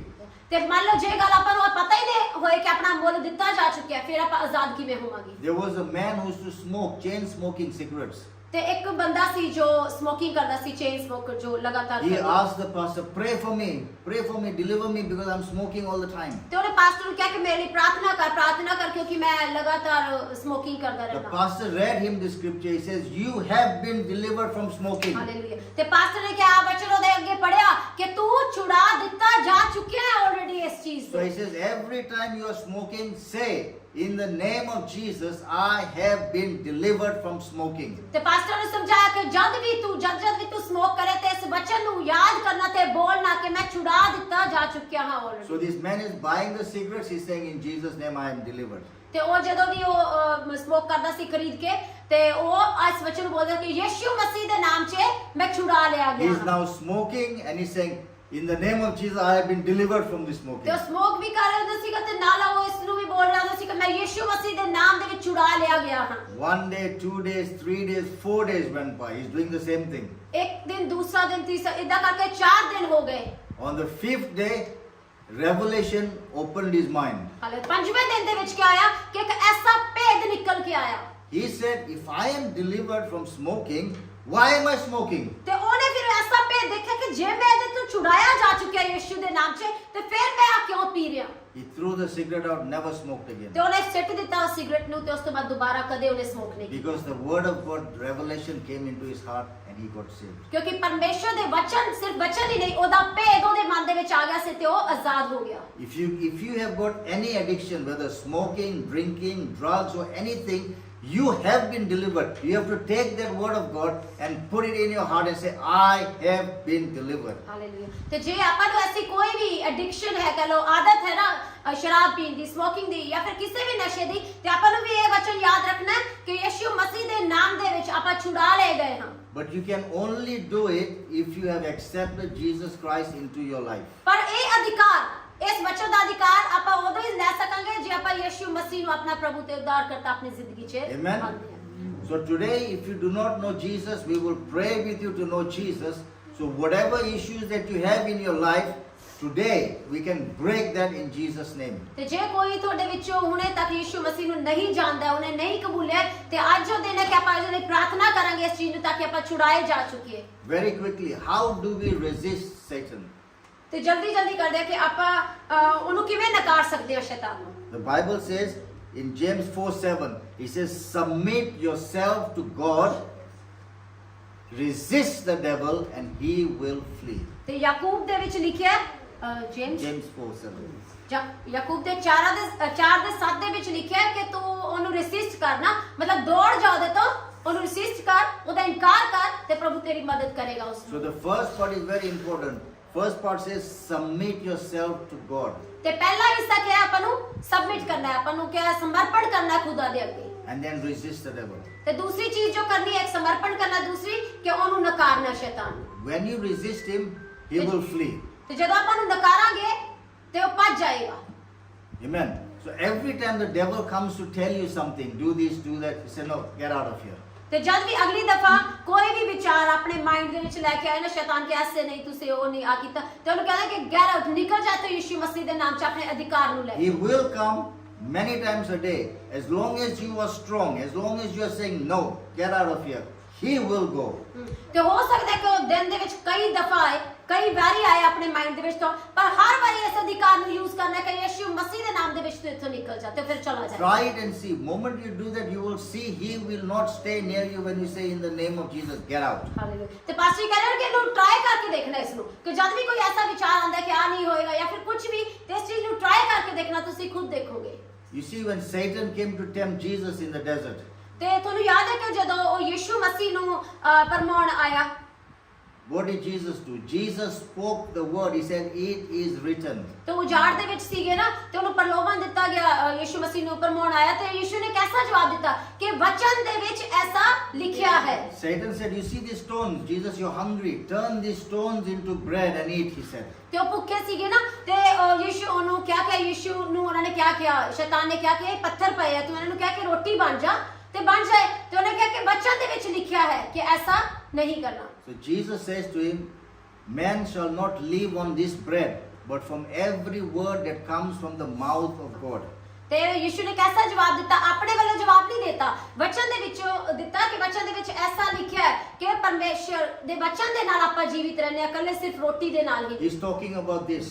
B: ਤੇ ਮੰਨ ਲਓ ਜੇ ਗੱਲ ਆਪਾਂ ਨੂੰ ਪਤਾ ਹੀ ਨਹੀਂ ਹੋਏ ਕਿ ਆਪਣਾ ਮੁੱਲ ਦਿੱਤਾ ਜਾ ਚੁੱਕਿਆ ਫਿਰ ਆਪਾਂ ਆਜ਼ਾਦ ਕਿਵੇਂ ਹੋਵਾਂਗੇ
A: There was a man who used to smoke, chain smoking cigarettes.
B: ਤੇ ਇੱਕ ਬੰਦਾ ਸੀ ਜੋ ਸਮੋਕਿੰਗ ਕਰਦਾ ਸੀ, ਚੇਨ ਸਮੋਕਰ ਜੋ ਲਗਾਤਾਰ
A: He
B: ਕਰਦਾ।
A: asked the pastor, pray for me, deliver me because I'm smoking all the time.
B: ਤੇ ਉਹਨੇ ਪਾਸਟਰ ਨੂੰ ਕਿਹਾ ਕਿ ਮੇਰੇ ਲਈ ਪ੍ਰਾਰਥਨਾ ਕਰ ਕਿਉਂਕਿ ਮੈਂ ਲਗਾਤਾਰ ਸਮੋਕਿੰਗ ਕਰਦਾ
A: The
B: ਰਹਿਣਾ।
A: pastor read him the scripture. He says, you have been delivered from smoking.
B: Hallelujah. ਤੇ ਪਾਸਟਰ ਨੇ ਕਿਹਾ ਵਚਨ ਉਹਦੇ ਅੱਗੇ ਪੜਿਆ ਕਿ ਤੂੰ ਛੁਡਾ ਦਿੱਤਾ ਜਾ ਚੁੱਕਿਆ ਹੈ ਆਲਰੇਡੀ ਇਸ ਚੀਜ਼
A: So
B: ਤੋਂ।
A: he says, every time you are smoking, say, in the name of Jesus, I have been delivered from smoking.
B: ਤੇ ਪਾਸਟਰ ਨੇ ਸਮਝਾਇਆ ਕਿ ਜਦ ਵੀ ਤੂੰ ਸਮੋਕ ਕਰੇ ਤੇ ਇਸ ਵਚਨ ਨੂੰ ਯਾਦ ਕਰਨਾ ਤੇ ਬੋਲਣਾ ਕਿ ਮੈਂ ਛੁਡਾ ਦਿੱਤਾ ਜਾ ਚੁੱਕਿਆ ਹਾਂ already.
A: So this man is buying the cigarettes. He's saying, in Jesus' name, I am delivered.
B: ਤੇ ਉਹ ਜਦੋਂ ਵੀ ਉਹ ਸਮੋਕ ਕਰਦਾ ਸੀ ਖਰੀਦ ਕੇ ਤੇ ਉਹ ਇਸ ਵਚਨ ਨੂੰ ਬੋਲਦਾ ਕਿ ਯਿਸੂ ਮਸੀਹ ਦੇ ਨਾਮ 'ਚ ਮੈਂ ਛੁਡਾ ਲਿਆ ਗਿਆ।
A: He's now smoking and he's saying, in the name of Jesus, I have been delivered from this
B: ਤੇ
A: smoking.
B: ਉਹ ਸਮੋਕ ਵੀ ਕਰ ਰਿਹਾ ਸੀਗਾ ਤੇ ਨਾਲ ਉਹ ਇਸ ਨੂੰ ਵੀ ਬੋਲ ਰਿਹਾ ਸੀ ਕਿ ਮੈਂ ਯਿਸੂ ਮਸੀਹ ਦੇ ਨਾਮ ਦੇ ਵਿੱਚ ਛੁਡਾ ਲਿਆ ਗਿਆ ਹਾਂ।
A: 1 day, 2 days, 3 days, 4 days went by. He's doing the same thing.
B: ਇੱਕ ਦਿਨ, ਦੂਸਰਾ ਦਿਨ, ਤੀਸਰਾ, ਇਦਾਂ ਕਰਕੇ 4 ਦਿਨ ਹੋ ਗਏ।
A: On the 5th day, revelation opened his mind.
B: ਹਾਲੇ 5ਵੇਂ ਦਿਨ ਦੇ ਵਿੱਚ ਕੀ ਆਇਆ ਕਿ ਇੱਕ ਐਸਾ ਭੇਦ ਨਿਕਲ ਕੇ ਆਇਆ।
A: He said, if I am delivered from smoking, why am I smoking?
B: ਤੇ ਉਹਨੇ ਫਿਰ ਐਸਾ ਭੇਦ ਦੇਖਿਆ ਕਿ ਜੇ ਮੈਂ ਇਹਦੇ ਤੋਂ ਛੁਡਾਇਆ ਜਾ ਚੁੱਕਿਆ ਯਿਸੂ ਦੇ ਨਾਮ 'ਚ ਤੇ ਫਿਰ ਮੈਂ ਆ ਕਿਉਂ ਪੀ ਰਿਹਾ।
A: He threw the cigarette out, never smoked again.
B: ਤੇ ਉਹਨੇ ਸਿੱਟ ਦਿੱਤਾ ਉਸ ਸਿਗਰਟ ਨੂੰ ਤੇ ਉਸ ਤੋਂ ਬਾਅਦ ਦੁਬਾਰਾ ਕਦੇ ਉਹਨੇ ਸਮੋਕ ਨਹੀਂ ਕੀਤਾ।
A: Because the word of God, revelation came into his heart and he got saved.
B: ਕਿਉਂਕਿ ਪਰਮੇਸ਼ਰ ਦੇ ਵਚਨ ਸਿਰਫ ਵਚਨ ਹੀ ਨਹੀਂ, ਉਹਦਾ ਭੇਦ ਉਹਦੇ ਮਨ ਦੇ ਵਿੱਚ ਆ ਗਿਆ ਸੀ ਤੇ ਉਹ ਆਜ਼ਾਦ ਹੋ ਗਿਆ।
A: If you have got any addiction, whether smoking, drinking, drugs or anything, you have been delivered. You have to take that word of God and put it in your heart and say, I have been delivered.
B: Hallelujah. ਤੇ ਜੇ ਆਪਾਂ ਨੂੰ ਐਸੀ ਕੋਈ ਵੀ addiction ਹੈ, ਕਹ ਲੋ ਆਦਤ ਹੈ ਨਾ ਸ਼ਰਾਬ ਪੀਣ ਦੀ, ਸਮੋਕਿੰਗ ਦੀ ਜਾਂ ਫਿਰ ਕਿਸੇ ਵੀ ਨਸ਼ੇ ਦੀ, ਤੇ ਆਪਾਂ ਨੂੰ ਵੀ ਇਹ ਵਚਨ ਯਾਦ ਰੱਖਣਾ ਹੈ ਕਿ ਯਿਸੂ ਮਸੀਹ ਦੇ ਨਾਮ ਦੇ ਵਿੱਚ ਆਪਾਂ ਛੁਡਾ ਲਏ ਗਏ ਹਾਂ।
A: But you can only do it if you have accepted Jesus Christ into your life.
B: ਪਰ ਇਹ ਅਧਿਕਾਰ, ਇਸ ਵਚਨ ਦਾ ਅਧਿਕਾਰ ਆਪਾਂ ਉਦੋਂ ਹੀ ਲੈ ਸਕਾਂਗੇ ਜੇ ਆਪਾਂ ਯਿਸੂ ਮਸੀਹ ਨੂੰ ਆਪਣਾ ਪ੍ਰਭੂ ਤੇ ਉद्धार ਕਰਤਾ ਆਪਣੀ ਜ਼ਿੰਦਗੀ 'ਚ
A: Amen.
B: ਮੰਨਦੇ ਹਾਂ।
A: So today, if you do not know Jesus, we will pray with you to know Jesus. So whatever issues that you have in your life, today we can break that in Jesus' name.
B: ਤੇ ਜੇ ਕੋਈ ਤੁਹਾਡੇ ਵਿੱਚੋਂ ਹੁਣੇ ਤੱਕ ਯਿਸੂ ਮਸੀਹ ਨੂੰ ਨਹੀਂ ਜਾਣਦਾ, ਉਹਨੇ ਨਹੀਂ ਕਬੂਲਿਆ, ਤੇ ਅੱਜ ਉਹ ਦਿਨ ਹੈ ਕਿ ਆਪਾਂ ਇਹਦੇ ਲਈ ਪ੍ਰਾਰਥਨਾ ਕਰਾਂਗੇ ਇਸ ਚੀਜ਼ ਨੂੰ ਤਾਂ ਕਿ ਆਪਾਂ ਛੁਡਾਏ ਜਾ ਚੁੱਕੀਏ।
A: Very quickly, how do we resist Satan?
B: ਤੇ ਜਲਦੀ ਕਰਦੇ ਕਿ ਆਪਾਂ ਉਹਨੂੰ ਕਿਵੇਂ ਨਕਾਰ ਸਕਦੇ ਹਾਂ ਸ਼ੈਤਾਨ ਨੂੰ।
A: The Bible says in James 4:7, it says, submit yourself to God, resist the devil and he will flee.
B: ਤੇ ਯਾਕੂਬ ਦੇ ਵਿੱਚ ਲਿਖਿਆ ਜੇਮਸ
A: James 4:7.
B: ਯਾਕੂਬ ਦੇ 4:7 ਦੇ ਵਿੱਚ ਲਿਖਿਆ ਕਿ ਤੂੰ ਉਹਨੂੰ ਰੈਸਿਸਟ ਕਰਨਾ, ਮਤਲਬ ਦੌੜ ਜਾ ਉਹਦੇ ਤੋਂ, ਉਹਨੂੰ ਰੈਸਿਸਟ ਕਰ, ਉਹਦਾ ਇਨਕਾਰ ਕਰ ਤੇ ਪ੍ਰਭੂ ਤੇਰੀ ਮਦਦ ਕਰੇਗਾ ਉਸ
A: So the first part is very important. First part says, submit yourself to God.
B: ਤੇ ਪਹਿਲਾ ਹਿੱਸਾ ਕਿਹਾ ਆਪਾਂ ਨੂੰ ਸਬਮਿਟ ਕਰਨਾ ਹੈ, ਆਪਾਂ ਨੂੰ ਕਿਹਾ ਸਮਰਪਣ ਕਰਨਾ ਹੈ ਖੁਦਾ ਦੇ ਅੱਗੇ।
A: And then resist the devil.
B: ਤੇ ਦੂਸਰੀ ਚੀਜ਼ ਜੋ ਕਰਨੀ ਹੈ, ਇੱਕ ਸਮਰਪਣ ਕਰਨਾ, ਦੂਸਰੀ ਕਿ ਉਹਨੂੰ ਨਕਾਰਨਾ ਸ਼ੈਤਾਨ ਨੂੰ।
A: When you resist him, he will flee.
B: ਤੇ ਜਦੋਂ ਆਪਾਂ ਨੂੰ ਨਕਾਰਾਂਗੇ ਤੇ ਉਹ ਭੱਜ ਜਾਏਗਾ।
A: Amen. So every time the devil comes to tell you something, do this, do that, you say, no, get out of here.
B: ਤੇ ਜਦ ਵੀ ਅਗਲੀ ਦਫਾ ਕੋਈ ਵੀ ਵਿਚਾਰ ਆਪਣੇ ਮਾਈਂਡ ਦੇ ਵਿੱਚ ਲੈ ਕੇ ਆਏ ਨਾ ਸ਼ੈਤਾਨ ਕਿ ਐਸੇ ਨਹੀਂ, ਤੁਸੀਂ ਉਹ ਨਹੀਂ ਆ ਕੀਤਾ, ਤੇ ਉਹਨੂੰ ਕਹਿੰਦਾ ਕਿ ਗੈਟ ਆਊਟ, ਨਿਕਲ ਜਾ ਤੇ ਯਿਸੂ ਮਸੀਹ ਦੇ ਨਾਮ 'ਚ ਆਪਣੇ ਅਧਿਕਾਰ ਨੂੰ ਲੈ।
A: He will come many times a day. As long as you are strong, as long as you are saying, no, get out of here, he will go.
B: ਤੇ ਹੋ ਸਕਦਾ ਹੈ ਕਿ ਉਹ ਦਿਨ ਦੇ ਵਿੱਚ ਕਈ ਦਫਾ ਆਏ, ਕਈ ਵਾਰੀ ਆਏ ਆਪਣੇ ਮਾਈਂਡ ਦੇ ਵਿੱਚ ਤੋਂ, ਪਰ ਹਰ ਵਾਰੀ ਇਸ ਅਧਿਕਾਰ ਨੂੰ ਯੂਜ਼ ਕਰਨਾ ਕਿ ਯਿਸੂ ਮਸੀਹ ਦੇ ਨਾਮ ਦੇ ਵਿੱਚ ਤੂੰ ਇੱਥੋਂ ਨਿਕਲ ਜਾ ਤੇ ਫਿਰ ਚਲਾ ਜਾ।
A: Try it and see. Moment you do that, you will see he will not stay near you when you say in the name of Jesus, get out.
B: Hallelujah. ਤੇ ਪਾਸਟਰ ਕਹਿ ਰਹੇ ਨੇ ਕਿ ਇਹਨੂੰ ਟਰਾਈ ਕਰਕੇ ਦੇਖਣਾ ਇਸ ਨੂੰ, ਕਿ ਜਦ ਵੀ ਕੋਈ ਐਸਾ ਵਿਚਾਰ ਆਉਂਦਾ ਕਿ ਆ ਨਹੀਂ ਹੋਏਗਾ ਜਾਂ ਫਿਰ ਕੁਝ ਵੀ, ਤੇ ਇਸ ਚੀਜ਼ ਨੂੰ ਟਰਾਈ ਕਰਕੇ ਦੇਖਣਾ, ਤੁਸੀਂ ਖੁਦ ਦੇਖੋਗੇ।
A: You see, when Satan came to tempt Jesus in the desert,
B: ਤੇ ਤੁਹਾਨੂੰ ਯਾਦ ਹੈ ਕਿ ਜਦੋਂ ਉਹ ਯਿਸੂ ਮਸੀਹ ਨੂੰ ਪਰਮਾਉਣ ਆਇਆ,
A: what did Jesus do? Jesus spoke the word. He said, it is written.
B: ਤੇ ਉਜਾੜ ਦੇ ਵਿੱਚ ਸੀਗੇ ਨਾ, ਤੇ ਉਹਨੂੰ ਪ੍ਰਲੋਭਨ ਦਿੱਤਾ ਗਿਆ, ਯਿਸੂ ਮਸੀਹ ਨੂੰ ਪਰਮਾਉਣ ਆਇਆ, ਤੇ ਯਿਸੂ ਨੇ ਕੈਸਾ ਜਵਾਬ ਦਿੱਤਾ ਕਿ ਵਚਨ ਦੇ ਵਿੱਚ ਐਸਾ ਲਿਖਿਆ ਹੈ।
A: Satan said, you see these stones, Jesus, you're hungry, turn these stones into bread and eat, he said.
B: ਤੇ ਉਹ ਭੁੱਖੇ ਸੀਗੇ ਨਾ, ਤੇ ਯਿਸੂ ਉਹਨੂੰ ਕਿਹਾ ਕਿ ਯਿਸੂ ਨੂੰ ਉਹਨਾਂ ਨੇ ਕਿਹਾ ਸ਼ੈਤਾਨ ਨੇ ਕਿਹਾ ਕਿ ਇਹ ਪੱਥਰ ਪਏ ਆ, ਤੂੰ ਇਹਨਾਂ ਨੂੰ ਕਿਹਾ ਕਿ ਰੋਟੀ ਬਣ ਜਾ ਤੇ ਬਣ ਜਾਏ, ਤੇ ਉਹਨੇ ਕਿਹਾ ਕਿ ਵਚਨ ਦੇ ਵਿੱਚ ਲਿਖਿਆ ਹੈ ਕਿ ਐਸਾ ਨਹੀਂ ਕਰਨਾ।
A: So Jesus says to him, man shall not live on this bread, but from every word that comes from the mouth of God.
B: ਤੇ ਯਿਸੂ ਨੇ ਕਿਹਦਾ ਜਵਾਬ ਦਿੱਤਾ? ਆਪਣੇ ਵੱਲੋਂ ਜਵਾਬ ਨਹੀਂ ਦਿੱਤਾ, ਵਚਨ ਦੇ ਵਿੱਚੋਂ ਦਿੱਤਾ ਕਿ ਵਚਨ ਦੇ ਵਿੱਚ ਐਸਾ ਲਿਖਿਆ ਹੈ ਕਿ ਪਰਮੇਸ਼ਰ ਦੇ ਵਚਨ ਦੇ ਨਾਲ ਆਪਾਂ ਜੀਵਿਤ ਰਹਿੰਦੇ ਹਾਂ, ਇਕੱਲੇ ਸਿਰਫ ਰੋਟੀ ਦੇ ਨਾਲ ਹੀ।
A: He's talking about this.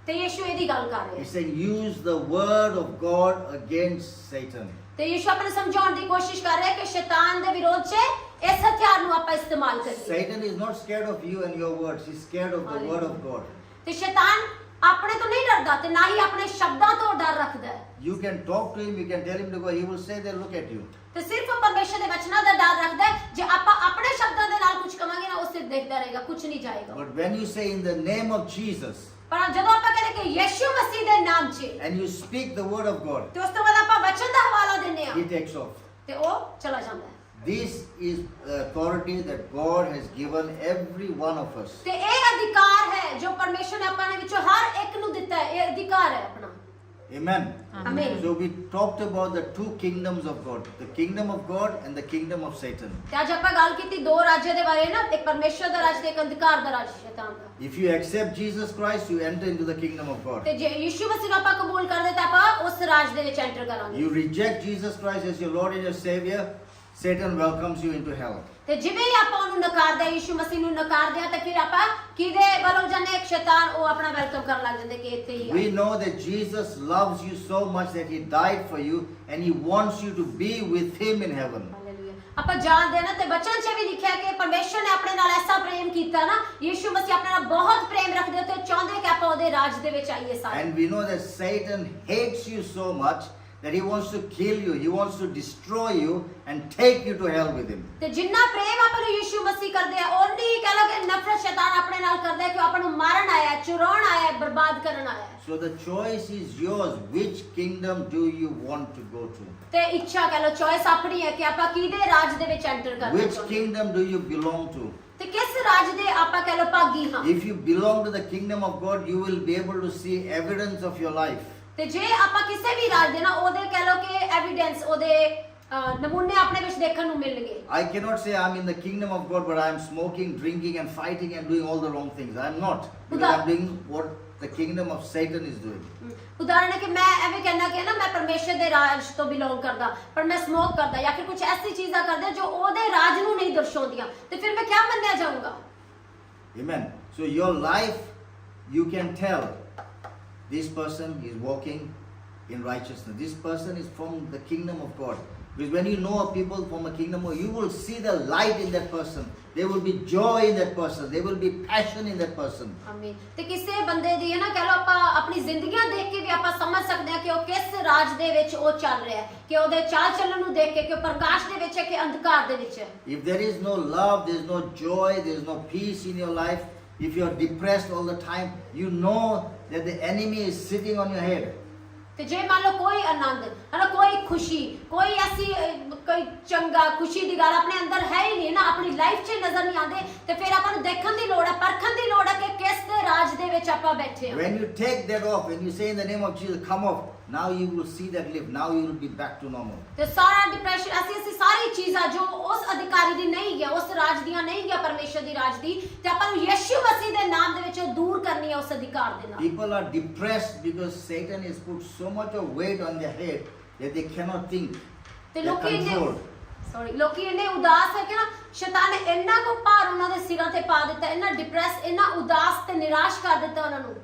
B: ਤੇ ਯਿਸੂ ਇਹਦੀ ਗੱਲ ਕਰ ਰਿਹਾ
A: He's saying, use the word of God against Satan.
B: ਤੇ ਯਿਸੂ ਆਪਣੇ ਸਮਝਾਉਣ ਦੀ ਕੋਸ਼ਿਸ਼ ਕਰ ਰਿਹਾ ਕਿ ਸ਼ੈਤਾਨ ਦੇ ਵਿਰੋਧ 'ਚ ਇਸ ਹਥਿਆਰ ਨੂੰ ਆਪਾਂ ਇਸਤੇਮਾਲ ਕਰੀਏ।
A: Satan is not scared of you and your words. He's scared of the word of God.
B: ਤੇ ਸ਼ੈਤਾਨ ਆਪਣੇ ਤੋਂ ਨਹੀਂ ਡਰਦਾ ਤੇ ਨਾ ਹੀ ਆਪਣੇ ਸ਼ਬਦਾਂ ਤੋਂ ਡਰ ਰੱਖਦਾ ਹੈ।
A: You can talk to him, you can tell him to go, he will say there, look at you.
B: ਤੇ ਸਿਰਫ ਪਰਮੇਸ਼ਰ ਦੇ ਵਚਨਾਂ ਦਾ ਡਰ ਰੱਖਦਾ ਹੈ। ਜੇ ਆਪਾਂ ਆਪਣੇ ਸ਼ਬਦਾਂ ਦੇ ਨਾਲ ਕੁਝ ਕਵਾਂਗੇ ਨਾ, ਉਹ ਸਿਰਫ ਦੇਖਦਾ ਰਹੇਗਾ, ਕੁਝ ਨਹੀਂ ਜਾਏਗਾ।
A: But when you say in the name of Jesus,
B: ਪਰ ਜਦੋਂ ਆਪਾਂ ਕਹਿੰਦੇ ਕਿ ਯਿਸੂ ਮਸੀਹ ਦੇ ਨਾਮ 'ਚ
A: and you speak the word of God,
B: ਤੇ ਉਸ ਤੋਂ ਬਾਅਦ ਆਪਾਂ ਵਚਨ ਦਾ ਹਵਾਲਾ ਦਿੰਦੇ ਆ
A: he takes off.
B: ਤੇ ਉਹ ਚਲਾ ਜਾਂਦਾ ਹੈ।
A: This is the authority that God has given every one of us.
B: ਤੇ ਇਹ ਅਧਿਕਾਰ ਹੈ ਜੋ ਪਰਮੇਸ਼ਰ ਨੇ ਆਪਾਂ ਦੇ ਵਿੱਚੋਂ ਹਰ ਇੱਕ ਨੂੰ ਦਿੱਤਾ ਹੈ। ਇਹ ਅਧਿਕਾਰ ਹੈ ਆਪਣਾ।
A: Amen.
B: Amen.
A: So we talked about the two kingdoms of God, the kingdom of God and the kingdom of Satan.
B: ਤੇ ਅੱਜ ਆਪਾਂ ਗੱਲ ਕੀਤੀ ਦੋ ਰਾਜਾਂ ਦੇ ਬਾਰੇ ਨਾ, ਇੱਕ ਪਰਮੇਸ਼ਰ ਦਾ ਰਾਜ ਤੇ ਇੱਕ ਅੰਧਕਾਰ ਦਾ ਰਾਜ ਸ਼ੈਤਾਨ ਦਾ।
A: If you accept Jesus Christ, you enter into the kingdom of God.
B: ਤੇ ਜੇ ਯਿਸੂ ਮਸੀਹ ਨੂੰ ਆਪਾਂ ਕਬੂਲ ਕਰਦੇ ਤਾਂ ਆਪਾਂ ਉਸ ਰਾਜ ਦੇ ਵਿੱਚ ਐਂਟਰ ਕਰਾਂਗੇ।
A: You reject Jesus Christ as your Lord and your Savior, Satan welcomes you into hell.
B: ਤੇ ਜਿਵੇਂ ਹੀ ਆਪਾਂ ਉਹਨੂੰ ਨਕਾਰਦੇ ਹਾਂ, ਯਿਸੂ ਮਸੀਹ ਨੂੰ ਨਕਾਰਦੇ ਹਾਂ, ਤੇ ਫਿਰ ਆਪਾਂ ਕਿਹਦੇ ਵੱਲੋਂ ਜਾਂਦੇ? ਇੱਕ ਸ਼ੈਤਾਨ ਉਹ ਆਪਣਾ ਵੈਲਕਮ ਕਰਨ ਲੱਗ ਜਾਂਦੇ ਕਿ ਇੱਥੇ ਹੀ
A: We
B: ਆ।
A: know that Jesus loves you so much that he died for you and he wants you to be with him in heaven.
B: Hallelujah. ਆਪਾਂ ਜਾਣਦੇ ਹਾਂ ਨਾ, ਤੇ ਵਚਨ 'ਚ ਵੀ ਲਿਖਿਆ ਕਿ ਪਰਮੇਸ਼ਰ ਨੇ ਆਪਣੇ ਨਾਲ ਐਸਾ ਪ੍ਰੇਮ ਕੀਤਾ ਨਾ, ਯਿਸੂ ਮਸੀਹ ਆਪਣੇ ਨਾਲ ਬਹੁਤ ਪ੍ਰੇਮ ਰੱਖਦੇ ਤੇ ਚਾਹੁੰਦੇ ਕਿ ਆਪਾਂ ਉਹਦੇ ਰਾਜ ਦੇ ਵਿੱਚ ਆਈਏ ਸਾਰੇ।
A: And we know that Satan hates you so much that he wants to kill you, he wants to destroy you and take you to hell with him.
B: ਤੇ ਜਿੰਨਾ ਪ੍ਰੇਮ ਆਪਾਂ ਨੂੰ ਯਿਸੂ ਮਸੀਹ ਕਰਦੇ ਆ, ਓਨੀ ਕਹਿ ਲਓ ਕਿ ਨਫ਼ਰਤ ਸ਼ੈਤਾਨ ਆਪਣੇ ਨਾਲ ਕਰਦਾ ਹੈ ਕਿ ਉਹ ਆਪਾਂ ਨੂੰ ਮਾਰਨ ਆਇਆ ਹੈ, ਚੁਰਾਉਣ ਆਇਆ ਹੈ, ਬਰਬਾਦ ਕਰਨ ਆਇਆ ਹੈ।
A: So the choice is yours. Which kingdom do you want to go to?
B: ਤੇ ਇੱਛਾ ਕਹਿ ਲਓ, ਚੋਇਸ ਆਪਣੀ ਹੈ ਕਿ ਆਪਾਂ ਕਿਹਦੇ ਰਾਜ ਦੇ ਵਿੱਚ ਐਂਟਰ ਕਰਨਾ
A: Which
B: ਚਾਹੁੰਦੇ ਹਾਂ।
A: kingdom do you belong to?
B: ਤੇ ਕਿਸ ਰਾਜ ਦੇ ਆਪਾਂ ਕਹਿ ਲਓ ਭਾਗੀ ਹਾਂ।
A: If you belong to the kingdom of God, you will be able to see evidence of your life.
B: ਤੇ ਜੇ ਆਪਾਂ ਕਿਸੇ ਵੀ ਰਾਜ ਦੇ ਨਾ, ਉਹਦੇ ਕਹਿ ਲਓ ਕਿ ਐਵੀਡੈਂਸ, ਉਹਦੇ ਨਮੂਨੇ ਆਪਣੇ ਵਿੱਚ ਦੇਖਣ ਨੂੰ ਮਿਲਣਗੇ।
A: I cannot say I'm in the kingdom of God, but I'm smoking, drinking and fighting and doing all the wrong things. I'm not. Because I'm doing what the kingdom of Satan is doing.
B: ਉਦਾਹਰਨ ਹੈ ਕਿ ਮੈਂ ਐਵੇਂ ਕਹਿਣਾ ਕਿ ਨਾ ਮੈਂ ਪਰਮੇਸ਼ਰ ਦੇ ਰਾਜ ਤੋਂ ਬਿਲੋਂਗ ਕਰਦਾ, ਪਰ ਮੈਂ ਸਮੋਕ ਕਰਦਾ ਜਾਂ ਫਿਰ ਕੁਝ ਐਸੀ ਚੀਜ਼ਾਂ ਕਰਦਾ ਜੋ ਉਹਦੇ ਰਾਜ ਨੂੰ ਨਹੀਂ ਦਰਸਾਉਂਦੀਆਂ, ਤੇ ਫਿਰ ਮੈਂ ਕਿਆ ਮੰਨਿਆ ਜਾਊਂਗਾ?
A: Amen. So your life, you can tell this person is walking in righteousness. This person is from the kingdom of God. Because when you know a people from a kingdom, you will see the light in that person. There will be joy in that person. There will be passion in that person.
B: ਆਮੀਨ। ਤੇ ਕਿਸੇ ਬੰਦੇ ਦੀ ਹੈ ਨਾ ਕਹਿ ਲਓ, ਆਪਾਂ ਆਪਣੀ ਜ਼ਿੰਦਗੀਆਂ ਦੇਖ ਕੇ ਵੀ ਆਪਾਂ ਸਮਝ ਸਕਦੇ ਹਾਂ ਕਿ ਉਹ ਕਿਸ ਰਾਜ ਦੇ ਵਿੱਚ ਉਹ ਚੱਲ ਰਿਹਾ ਹੈ, ਕਿ ਉਹਦੇ ਚਾਲ ਚੱਲਣ ਨੂੰ ਦੇਖ ਕੇ ਕਿ ਉਹ ਪ੍ਰਕਾਸ਼ ਦੇ ਵਿੱਚ ਹੈ ਕਿ ਅੰਧਕਾਰ ਦੇ ਵਿੱਚ ਹੈ।
A: If there is no love, there is no joy, there is no peace in your life, if you are depressed all the time, you know that the enemy is sitting on your head.
B: ਤੇ ਜੇ ਮੰਨ ਲਓ ਕੋਈ ਆਨੰਦ ਹੈ ਨਾ, ਕੋਈ ਖੁਸ਼ੀ, ਕੋਈ ਐਸੀ ਕੋਈ ਚੰਗਾ ਖੁਸ਼ੀ ਦੀ ਗੱਲ ਆਪਣੇ ਅੰਦਰ ਹੈ ਹੀ ਨਹੀਂ ਨਾ, ਆਪਣੀ ਲਾਈਫ 'ਚ ਨਜ਼ਰ ਨਹੀਂ ਆਉਂਦੇ, ਤੇ ਫਿਰ ਆਪਾਂ ਨੂੰ ਦੇਖਣ ਦੀ ਲੋੜ ਹੈ, ਪਰਖਣ ਦੀ ਲੋੜ ਹੈ ਕਿ ਕਿਸ ਦੇ ਰਾਜ ਦੇ ਵਿੱਚ ਆਪਾਂ ਬੈਠੇ ਹਾਂ।
A: When you take that off, when you say in the name of Jesus, come off, now you will see that lift. Now you will be back to normal.
B: ਤੇ ਸਾਰਾ ਡਿਪਰੈਸ਼ਨ, ਅਸੀਂ ਸਾਰੀ ਚੀਜ਼ਾਂ ਜੋ ਉਸ ਅਧਿਕਾਰੀ ਦੀ ਨਹੀਂ ਗਿਆ, ਉਸ ਰਾਜ ਦੀਆਂ ਨਹੀਂ ਗਿਆ, ਪਰਮੇਸ਼ਰ ਦੀ ਰਾਜ ਦੀ, ਤੇ ਆਪਾਂ ਨੂੰ ਯਿਸੂ ਮਸੀਹ ਦੇ ਨਾਮ ਦੇ ਵਿੱਚ ਉਹ ਦੂਰ ਕਰਨੀ ਹੈ ਉਸ ਅਧਿਕਾਰ ਦੇ ਨਾਲ।
A: People are depressed because Satan has put so much of weight on their head that they cannot think.
B: ਤੇ
A: They're controlled.
B: ਲੋਕੀ ਇੰਨੇ ਉਦਾਸ ਹੈ ਕਿ ਨਾ, ਸ਼ੈਤਾਨ ਨੇ ਇੰਨਾ ਕੋ ਭਾਰ ਉਹਨਾਂ ਦੇ ਸਿਰਾਂ ਤੇ ਪਾ ਦਿੱਤਾ, ਇੰਨਾ ਡਿਪਰੈਸ, ਇੰਨਾ ਉਦਾਸ ਤੇ ਨਿਰਾਸ਼ ਕਰ ਦਿੱਤਾ ਉਹਨਾਂ ਨੂੰ।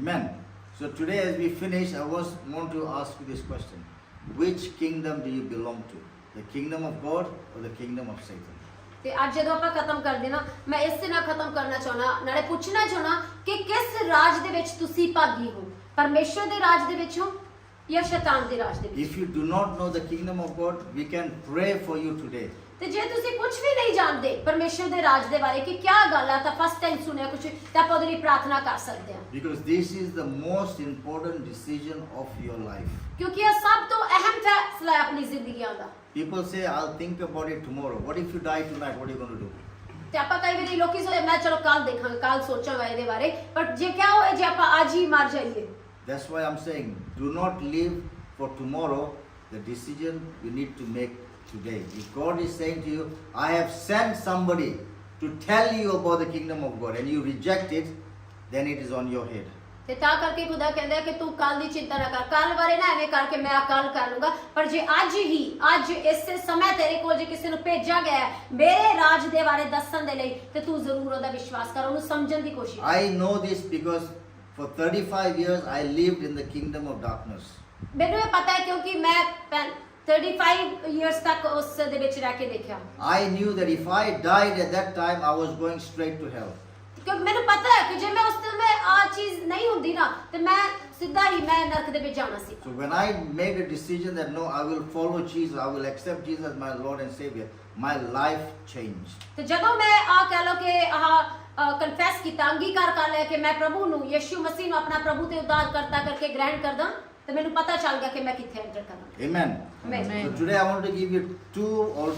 A: Amen. So today as we finish, I want to ask you this question. Which kingdom do you belong to? The kingdom of God or the kingdom of Satan?
B: ਤੇ ਅੱਜ ਜਦੋਂ ਆਪਾਂ ਖਤਮ ਕਰਦੇ ਨਾ, ਮੈਂ ਇਸੇ ਨਾਲ ਖਤਮ ਕਰਨਾ ਚਾਹਣਾ, ਨਾਲੇ ਪੁੱਛਣਾ ਚਾਹਣਾ ਕਿ ਕਿਸ ਰਾਜ ਦੇ ਵਿੱਚ ਤੁਸੀਂ ਭਾਗੀ ਹੋ? ਪਰਮੇਸ਼ਰ ਦੇ ਰਾਜ ਦੇ ਵਿੱਚ ਹੋ ਜਾਂ ਸ਼ੈਤਾਨ ਦੇ ਰਾਜ ਦੇ ਵਿੱਚ?
A: If you do not know the kingdom of God, we can pray for you today.
B: ਤੇ ਜੇ ਤੁਸੀਂ ਕੁਝ ਵੀ ਨਹੀਂ ਜਾਣਦੇ ਪਰਮੇਸ਼ਰ ਦੇ ਰਾਜ ਦੇ ਬਾਰੇ ਕਿ ਕੀ ਗੱਲ ਹੈ, ਤਾਂ ਫਸਟ ਟਾਈਮ ਸੁਣਿਆ ਕੁਝ, ਤਾਂ ਆਪਾਂ ਉਹਦੇ ਲਈ ਪ੍ਰਾਰਥਨਾ ਕਰ ਸਕਦੇ ਹਾਂ।
A: Because this is the most important decision of your life.
B: ਕਿਉਂਕਿ ਇਹ ਸਭ ਤੋਂ ਅਹਿਮ ਫੈਸਲਾ ਹੈ ਆਪਣੀ ਜ਼ਿੰਦਗੀਆਂ ਦਾ।
A: People say, I'll think about it tomorrow. What if you die tonight? What are you going to do?
B: ਤੇ ਆਪਾਂ ਕਈ ਵਾਰੀ ਲੋਕੀ ਸੋਚਦੇ ਮੈਂ ਚਲੋ ਕੱਲ ਦੇਖਾਂਗੇ, ਕੱਲ ਸੋਚਾਂਗਾ ਇਹਦੇ ਬਾਰੇ, ਪਰ ਜੇ ਕਿਆ ਹੋਏ ਜੇ ਆਪਾਂ ਅੱਜ ਹੀ ਮਰ ਜਾਈਏ?
A: That's why I'm saying, do not live for tomorrow. The decision you need to make today. If God is saying to you, I have sent somebody to tell you about the kingdom of God, and you reject it, then it is on your head.
B: ਤੇ ਤਾਂ ਕਰਕੇ ਖੁਦਾ ਕਹਿੰਦਾ ਕਿ ਤੂੰ ਕੱਲ ਦੀ ਚਿੰਤਾ ਨਾ ਕਰ, ਕੱਲ ਬਾਰੇ ਨਾ ਐਵੇਂ ਕਰਕੇ ਮੈਂ ਕੱਲ ਕਰ ਲੂੰਗਾ, ਪਰ ਜੇ ਅੱਜ ਇਸੇ ਸਮੇਂ ਤੇਰੇ ਕੋਲ ਜੇ ਕਿਸੇ ਨੂੰ ਭੇਜਿਆ ਗਿਆ ਹੈ ਮੇਰੇ ਰਾਜ ਦੇ ਬਾਰੇ ਦੱਸਣ ਦੇ ਲਈ, ਤੇ ਤੂੰ ਜ਼ਰੂਰ ਉਹਦਾ ਵਿਸ਼ਵਾਸ ਕਰ, ਉਹਨੂੰ ਸਮਝਣ ਦੀ ਕੋਸ਼ਿਸ਼ ਕਰ।
A: I know this because for 35 years I lived in the kingdom of darkness.
B: ਮੈਨੂੰ ਇਹ ਪਤਾ ਹੈ ਕਿਉਂਕਿ ਮੈਂ 35 years ਤੱਕ ਉਸ ਦੇ ਵਿੱਚ ਰਹਿ ਕੇ ਦੇਖਿਆ।
A: I knew that if I died at that time, I was going straight to hell.
B: ਕਿਉਂਕਿ ਮੈਨੂੰ ਪਤਾ ਹੈ ਕਿ ਜੇ ਮੈਂ ਉਸ ਸਮੇਂ ਆ ਚੀਜ਼ ਨਹੀਂ ਹੁੰਦੀ ਨਾ ਤੇ ਮੈਂ ਸਿੱਧਾ ਹੀ ਮੈਂ ਨਰਕ ਦੇ ਵਿੱਚ ਜਾਣਾ ਸੀ।
A: So when I made a decision that no, I will follow Jesus, I will accept Jesus as my Lord and Savior, my life changed.
B: ਤੇ ਜਦੋਂ ਮੈਂ ਆ ਕਹਿ ਲੋ ਕਿ ਕਨਫੈਸ ਕੀਤਾ, ਅੰਗੀਕਾਰ ਕਰ ਲਿਆ ਕਿ ਮੈਂ ਪ੍ਰਭੂ ਨੂੰ, ਯਿਸੂ ਮਸੀਹ ਨੂੰ ਆਪਣਾ ਪ੍ਰਭੂ ਤੇ ਉद्धार ਕਰਤਾ ਕਰਕੇ ਗ੍ਰਹਿਣ ਕਰਦਾ, ਤੇ ਮੈਨੂੰ ਪਤਾ ਚੱਲ ਗਿਆ ਕਿ ਮੈਂ ਕਿੱਥੇ ਐਂਟਰ ਕਰਨਾ।
A: Amen.
B: Amen.
A: So today I want to give you two